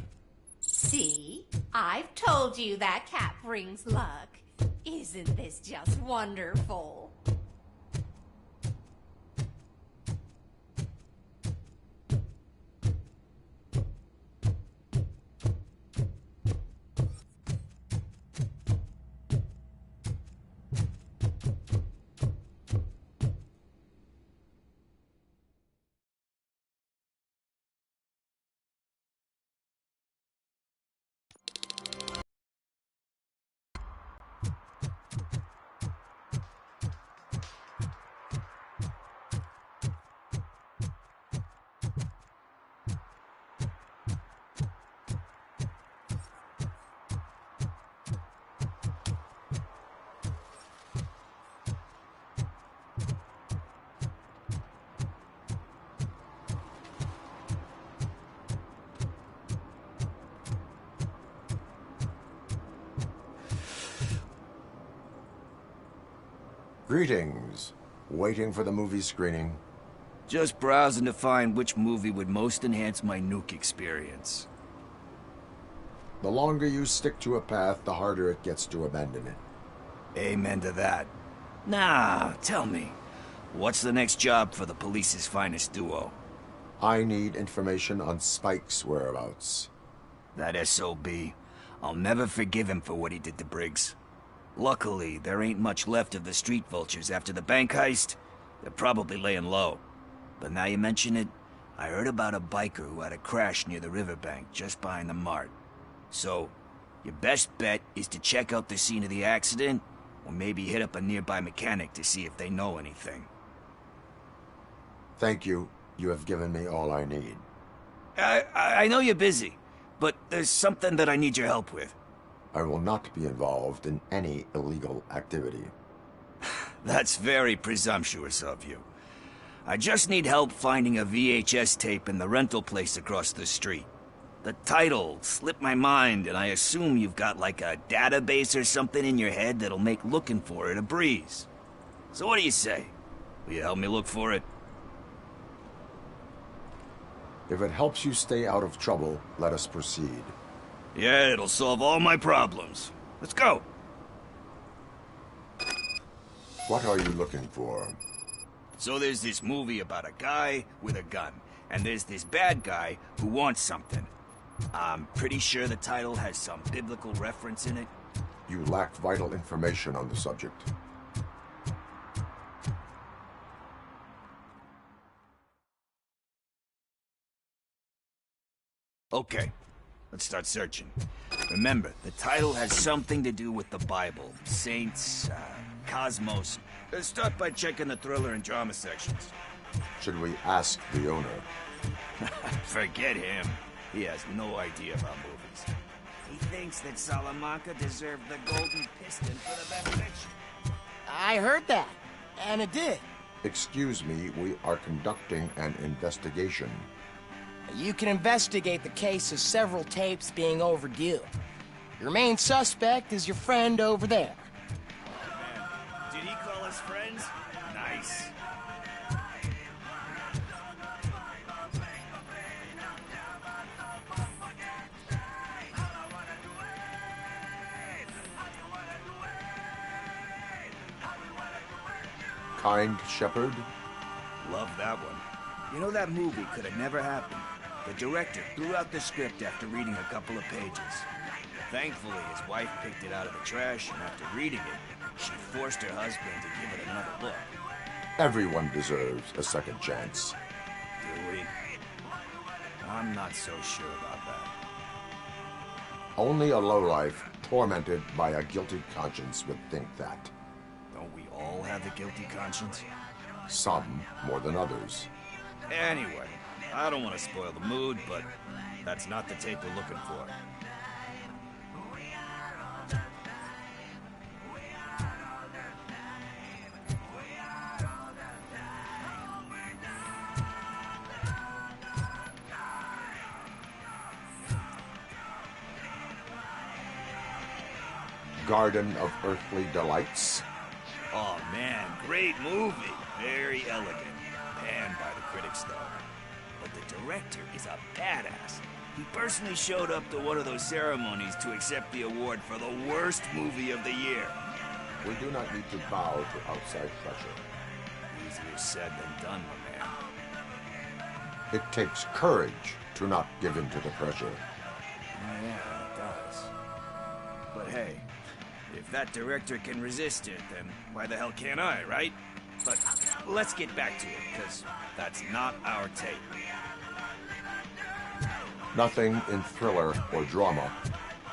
See? I've told you that cat brings luck. Isn't this just wonderful? Greetings. Waiting for the movie screening? Just browsing to find which movie would most enhance my nuke experience. The longer you stick to a path, the harder it gets to abandon it. Amen to that. Now, tell me, what's the next job for the police's finest duo? I need information on Spike's whereabouts. That SOB. I'll never forgive him for what he did to Briggs. Luckily, there ain't much left of the street vultures after the bank heist. They're probably laying low. But now you mention it, I heard about a biker who had a crash near the riverbank just behind the mart. So, your best bet is to check out the scene of the accident, or maybe hit up a nearby mechanic to see if they know anything. Thank you. You have given me all I need. I know you're busy, but there's something that I need your help with. I will not be involved in any illegal activity. That's very presumptuous of you. I just need help finding a VHS tape in the rental place across the street. The title slipped my mind, and I assume you've got like a database or something in your head that'll make looking for it a breeze. So what do you say? Will you help me look for it? If it helps you stay out of trouble, let us proceed. Yeah, it'll solve all my problems. Let's go! What are you looking for? So there's this movie about a guy with a gun, and there's this bad guy who wants something. I'm pretty sure the title has some biblical reference in it. You lack vital information on the subject. Okay, let's start searching. Remember, the title has something to do with the Bible, saints, cosmos. Let's start by checking the thriller and drama sections. Should we ask the owner? Forget him. He has no idea about movies. He thinks that Salamanca deserved the Golden Piston for the best picture. I heard that, and it did. Excuse me, we are conducting an investigation. You can investigate the case of several tapes being overdue. Your main suspect is your friend over there. Did he call us friends? Nice. Kind Shepherd? Love that one. You know, that movie could have never happened. The director threw out the script after reading a couple of pages. Thankfully, his wife picked it out of the trash, and after reading it, she forced her husband to give it another look. Everyone deserves a second chance. Do we? I'm not so sure about that. Only a lowlife tormented by a guilty conscience would think that. Don't we all have a guilty conscience? Some more than others. Anyway, I don't want to spoil the mood, but that's not the tape we're looking for. Garden of Earthly Delights. Oh man, great movie. Very elegant. Panned by the critics though. But the director is a badass. He personally showed up to one of those ceremonies to accept the award for the worst movie of the year. We do not need to bow to outside pressure. Easier said than done, my man. It takes courage to not give in to the pressure. Oh, yeah, it does. But hey, if that director can resist it, then why the hell can't I, right? But let's get back to it, because that's not our tape. Nothing in thriller or drama.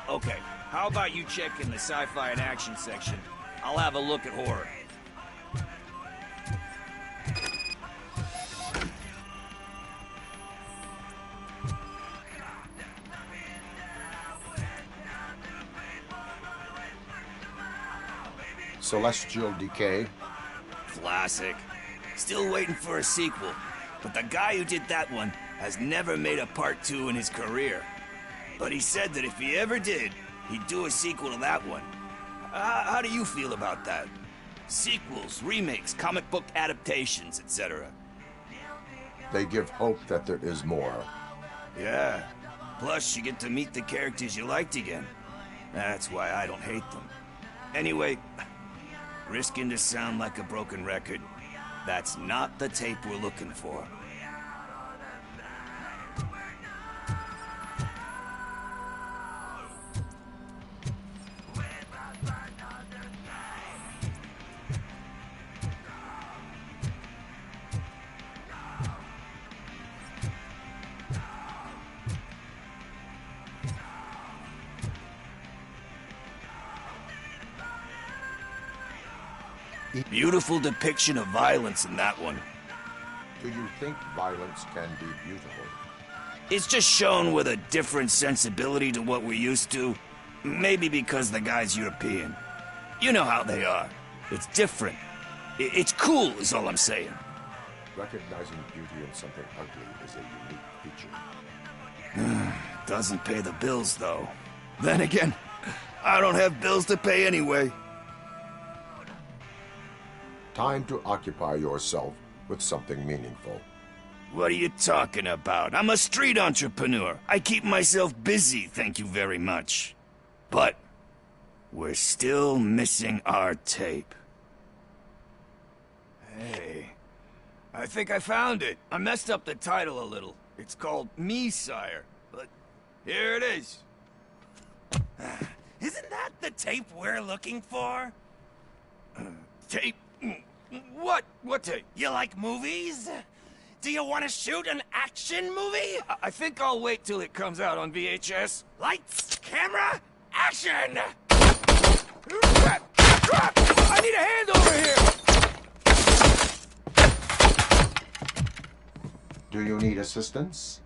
Okay, how about you check in the sci-fi and action section? I'll have a look at horror. Celestial Decay. Classic. Still waiting for a sequel, but the guy who did that one has never made a part 2 in his career. But he said that if he ever did, he'd do a sequel to that one. How do you feel about that? Sequels, remakes, comic book adaptations, etc. They give hope that there is more. Yeah. Plus, you get to meet the characters you liked again. That's why I don't hate them. Anyway, risking to sound like a broken record, that's not the tape we're looking for. Beautiful depiction of violence in that one. Do you think violence can be beautiful? It's just shown with a different sensibility to what we're used to. Maybe because the guy's European. You know how they are. It's different. It's cool, is all I'm saying. Recognizing beauty in something ugly is a unique feature. Doesn't pay the bills, though. Then again, I don't have bills to pay anyway. Time to occupy yourself with something meaningful. What are you talking about? I'm a street entrepreneur. I keep myself busy, thank you very much. But we're still missing our tape. Hey, I think I found it. I messed up the title a little. It's called Me, Sire, but here it is. Isn't that the tape we're looking for? Tape? What? What tape? You like movies? Do you want to shoot an action movie? I think I'll wait till it comes out on VHS. Lights, camera, action! Crap! I need a hand over here! Do you need assistance?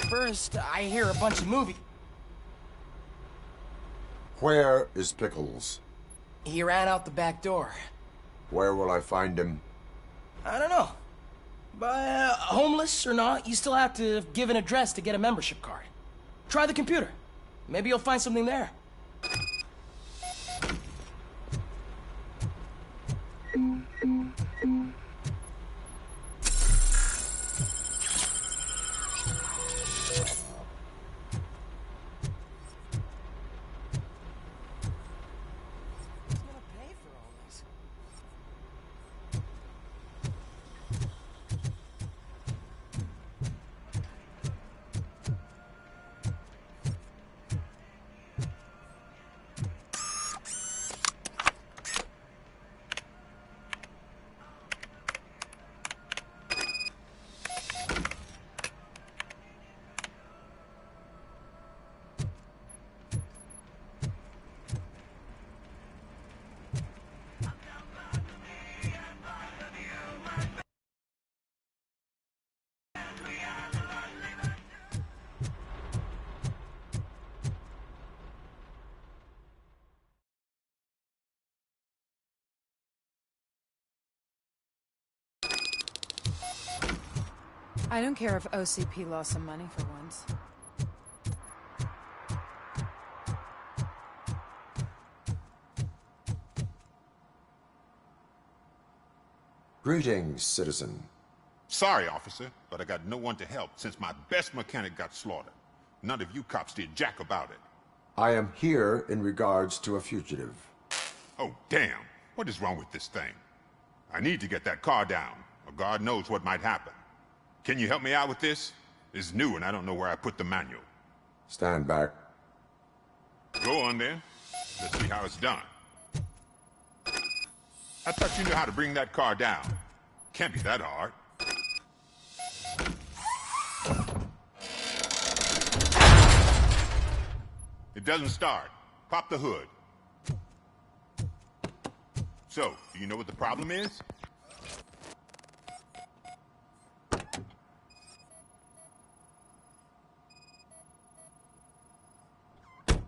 First, I hear a bunch of movie. Where is Pickles? He ran out the back door. Where will I find him? I don't know. But homeless or not, you still have to give an address to get a membership card. Try the computer. Maybe you'll find something there. I don't care if OCP lost some money for once. Greetings, citizen. Sorry, officer, but I got no one to help since my best mechanic got slaughtered. None of you cops did jack about it. I am here in regards to a fugitive. Oh, damn. What is wrong with this thing? I need to get that car down, or God knows what might happen. Can you help me out with this? It's new and I don't know where I put the manual. Stand back. Go on then. Let's see how it's done. I thought you knew how to bring that car down. Can't be that hard. It doesn't start. Pop the hood. So, do you know what the problem is?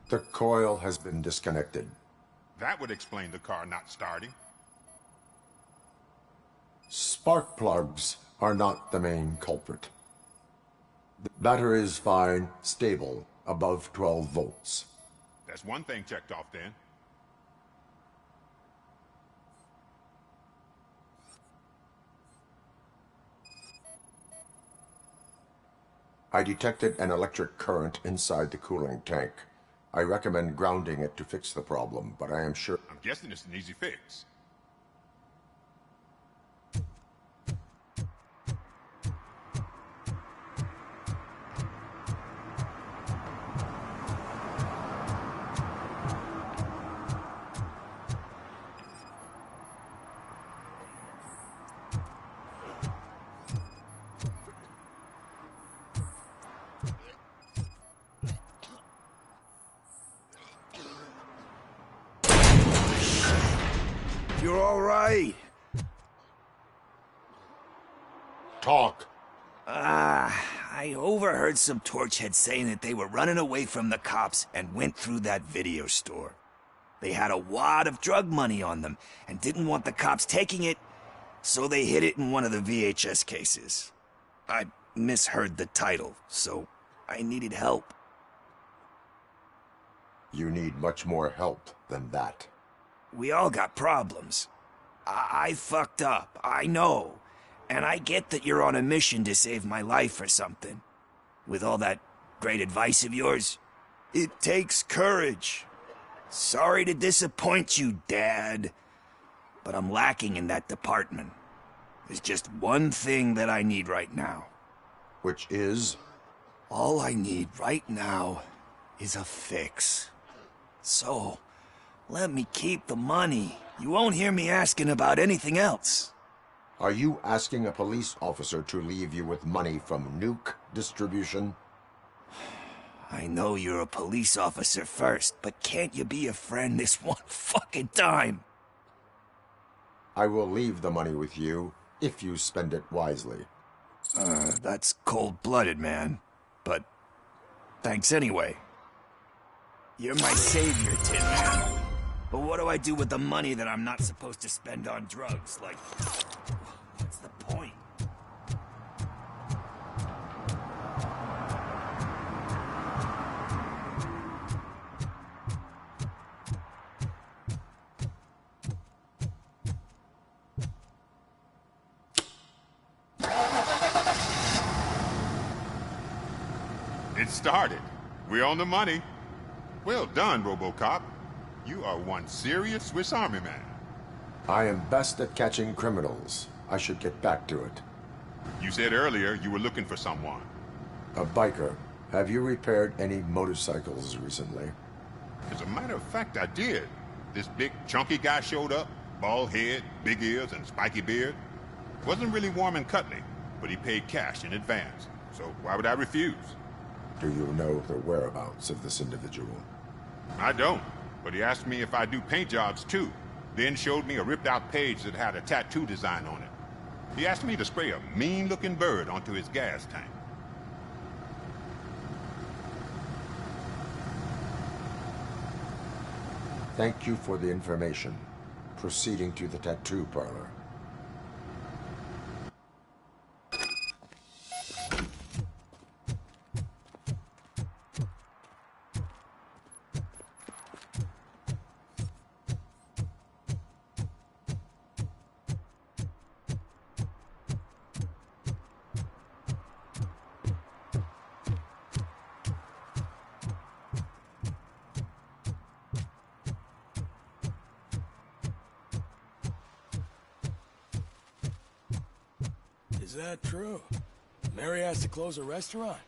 The coil has been disconnected. That would explain the car not starting. Spark plugs are not the main culprit. The battery is fine, stable, above 12 volts. That's one thing checked off then. I detected an electric current inside the cooling tank. I recommend grounding it to fix the problem, but I am sure... I'm guessing it's an easy fix. You're all right. Talk. I overheard some torchheads saying that they were running away from the cops and went through that video store. They had a wad of drug money on them and didn't want the cops taking it, so they hid it in one of the VHS cases. I misheard the title, so I needed help. You need much more help than that. We all got problems. I fucked up, I know. And I get that you're on a mission to save my life or something. With all that great advice of yours, it takes courage. Sorry to disappoint you, Dad. But I'm lacking in that department. There's just one thing that I need right now. Which is? All I need right now is a fix. So, let me keep the money. You won't hear me asking about anything else. Are you asking a police officer to leave you with money from nuke distribution? I know you're a police officer first, but can't you be a friend this one fucking time? I will leave the money with you if you spend it wisely. That's cold-blooded, man. But thanks anyway. You're my savior, Tin Man. But what do I do with the money that I'm not supposed to spend on drugs? Like, what's the point? It started. We're on the money. Well done, RoboCop. You are one serious Swiss Army man. I am best at catching criminals. I should get back to it. You said earlier you were looking for someone. A biker. Have you repaired any motorcycles recently? As a matter of fact, I did. This big, chunky guy showed up. Bald head, big ears, and spiky beard. Wasn't really warm and cuddly, but he paid cash in advance. So why would I refuse? Do you know the whereabouts of this individual? I don't, but he asked me if I do paint jobs too, then showed me a ripped-out page that had a tattoo design on it. He asked me to spray a mean-looking bird onto his gas tank. Thank you for the information. Proceeding to the tattoo parlor. Is that true? Mary has to close a restaurant?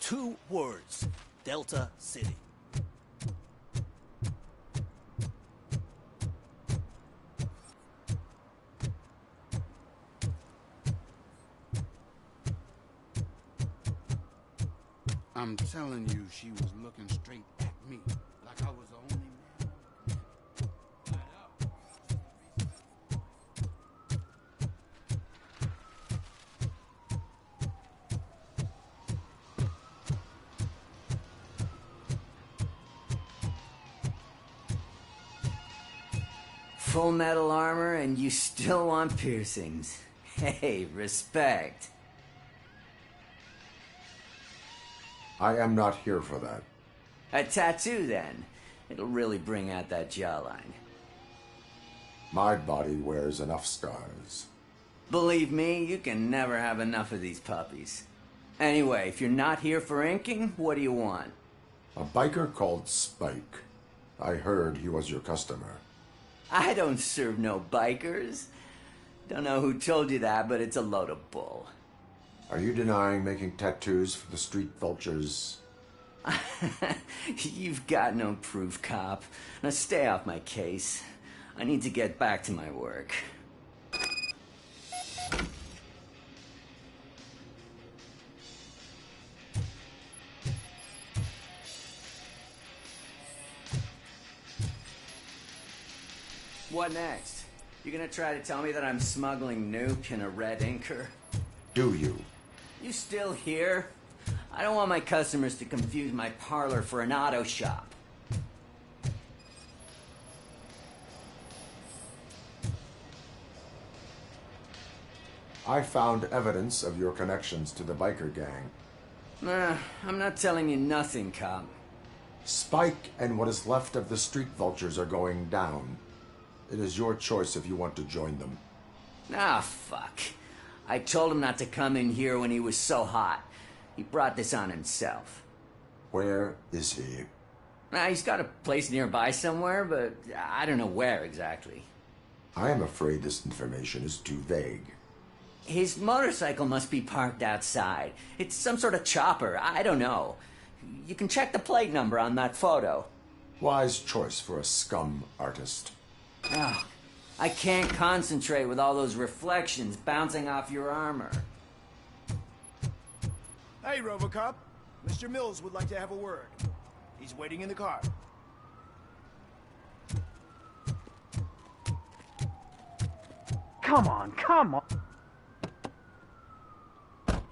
2 words. Delta City. I'm telling you, she was looking straight at me, like I was the only man. Full metal armor and you still want piercings. Hey, respect. I am not here for that. A tattoo, then. It'll really bring out that jawline. My body wears enough scars. Believe me, you can never have enough of these puppies. Anyway, if you're not here for inking, what do you want? A biker called Spike. I heard he was your customer. I don't serve no bikers. Don't know who told you that, but it's a load of bull. Are you denying making tattoos for the street vultures? You've got no proof, cop. Now stay off my case. I need to get back to my work. What next? You gonna try to tell me that I'm smuggling nuke in a red inker? Do you? You still here? I don't want my customers to confuse my parlor for an auto shop. I found evidence of your connections to the biker gang. I'm not telling you nothing, cop. Spike and what is left of the street vultures are going down. It is your choice if you want to join them. Ah, fuck. I told him not to come in here when he was so hot. He brought this on himself. Where is he? He's got a place nearby somewhere, but I don't know where exactly. I am afraid this information is too vague. His motorcycle must be parked outside. It's some sort of chopper. I don't know. You can check the plate number on that photo. Wise choice for a scum artist. Oh, I can't concentrate with all those reflections bouncing off your armor. Hey, RoboCop. Mr. Mills would like to have a word. He's waiting in the car. Come on, come on.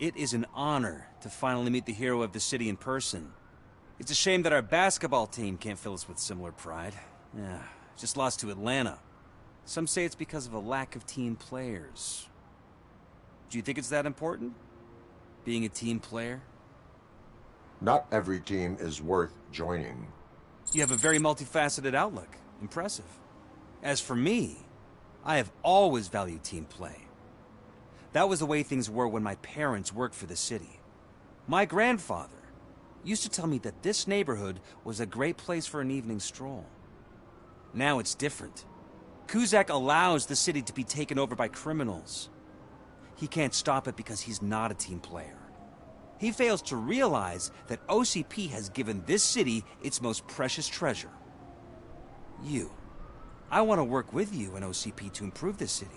It is an honor to finally meet the hero of the city in person. It's a shame that our basketball team can't fill us with similar pride. Yeah, just lost to Atlanta. Some say it's because of a lack of team players. Do you think it's that important? Being a team player? Not every team is worth joining. You have a very multifaceted outlook. Impressive. As for me, I have always valued team play. That was the way things were when my parents worked for the city. My grandfather used to tell me that this neighborhood was a great place for an evening stroll. Now it's different. Kuzak allows the city to be taken over by criminals. He can't stop it because he's not a team player. He fails to realize that OCP has given this city its most precious treasure. You. I want to work with you and OCP to improve this city.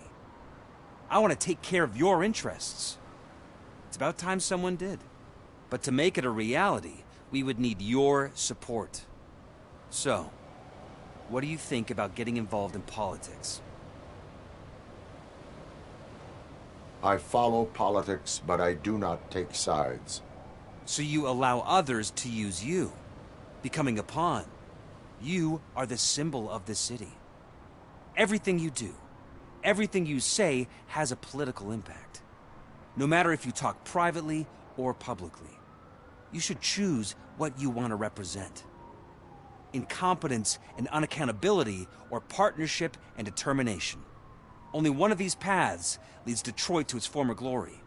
I want to take care of your interests. It's about time someone did. But to make it a reality, we would need your support. So, what do you think about getting involved in politics? I follow politics, but I do not take sides. So you allow others to use you, becoming a pawn. You are the symbol of the city. Everything you do, everything you say has a political impact. No matter if you talk privately or publicly. You should choose what you want to represent. Incompetence and unaccountability, or partnership and determination. Only one of these paths leads Detroit to its former glory.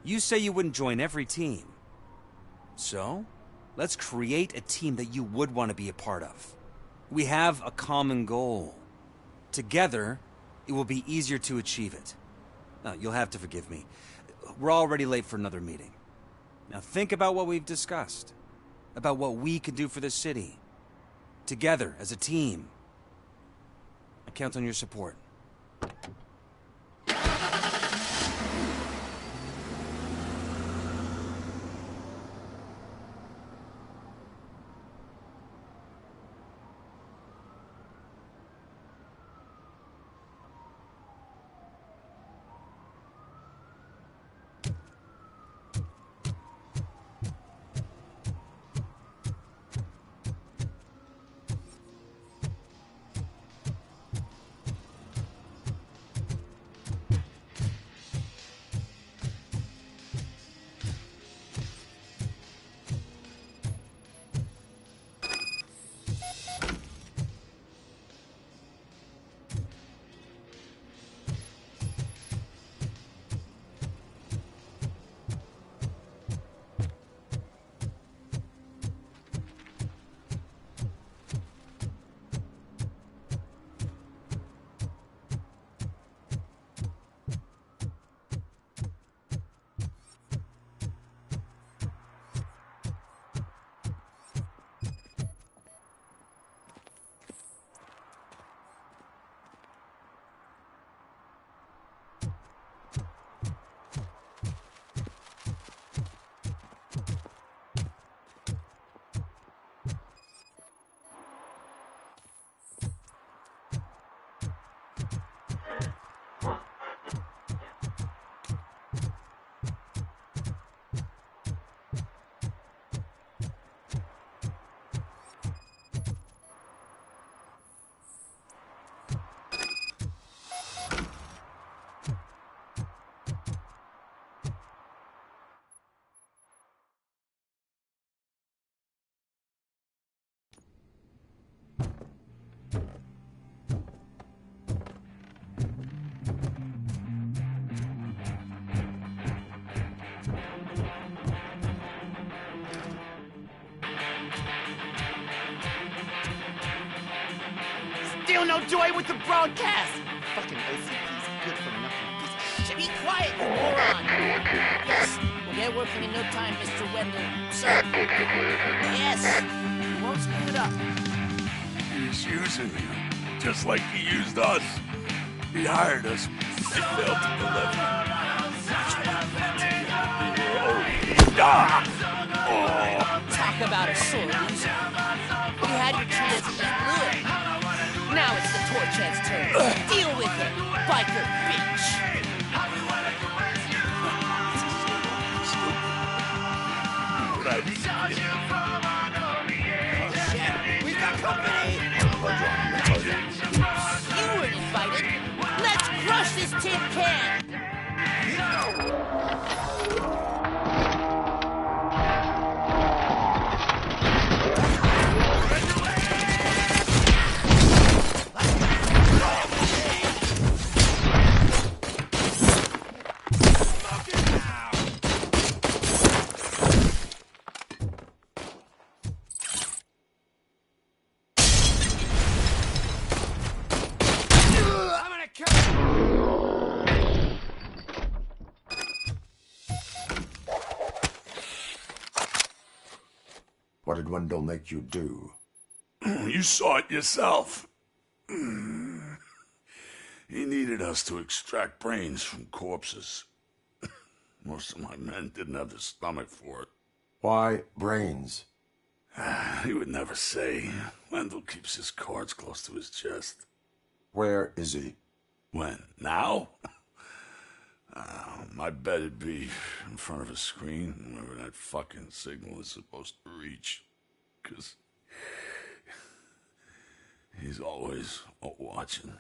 You say you wouldn't join every team. So, let's create a team that you would want to be a part of. We have a common goal. Together, it will be easier to achieve it. Now, you'll have to forgive me. we're already late for another meeting. Now think about what we've discussed. About what we can do for the city. Together, as a team. I count on your support. Still no joy with the broadcast! Fucking OCP's good for nothing piece of shit. Be quiet, you moron! Yes, we'll get working in no time, Mr. Wendell. Sir. Yes, we won't screw it up. He's using you, just like he used us. He hired us. He failed to deliver. Talk about a sore loser. You had your chance to eat Louis. Now it's the Torchhead's turn. Deal with it, biker bitch! We got company! You weren't invited. Let's crush this tin can! What did Wendell make you do? You saw it yourself. He needed us to extract brains from corpses. Most of my men didn't have the stomach for it. Why brains? He would never say. Wendell keeps his cards close to his chest. Where is he? When? Now? I bet it'd be in front of a screen, wherever that fucking signal is supposed to reach. 'Cause he's always watching.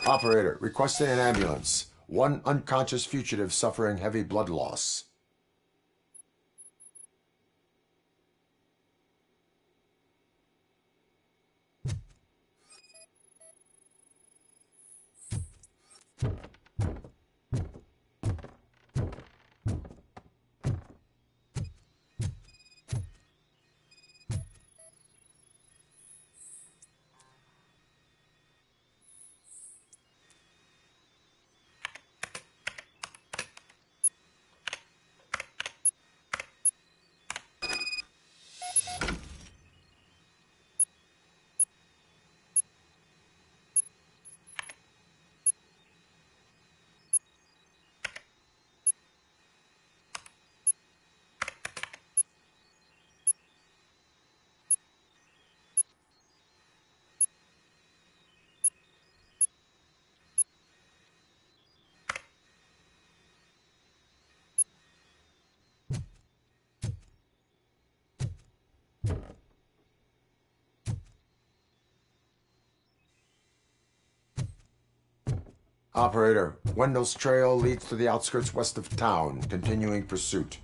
Operator, requesting an ambulance. One unconscious fugitive suffering heavy blood loss. Operator, Wendell's trail leads to the outskirts west of town. Continuing pursuit.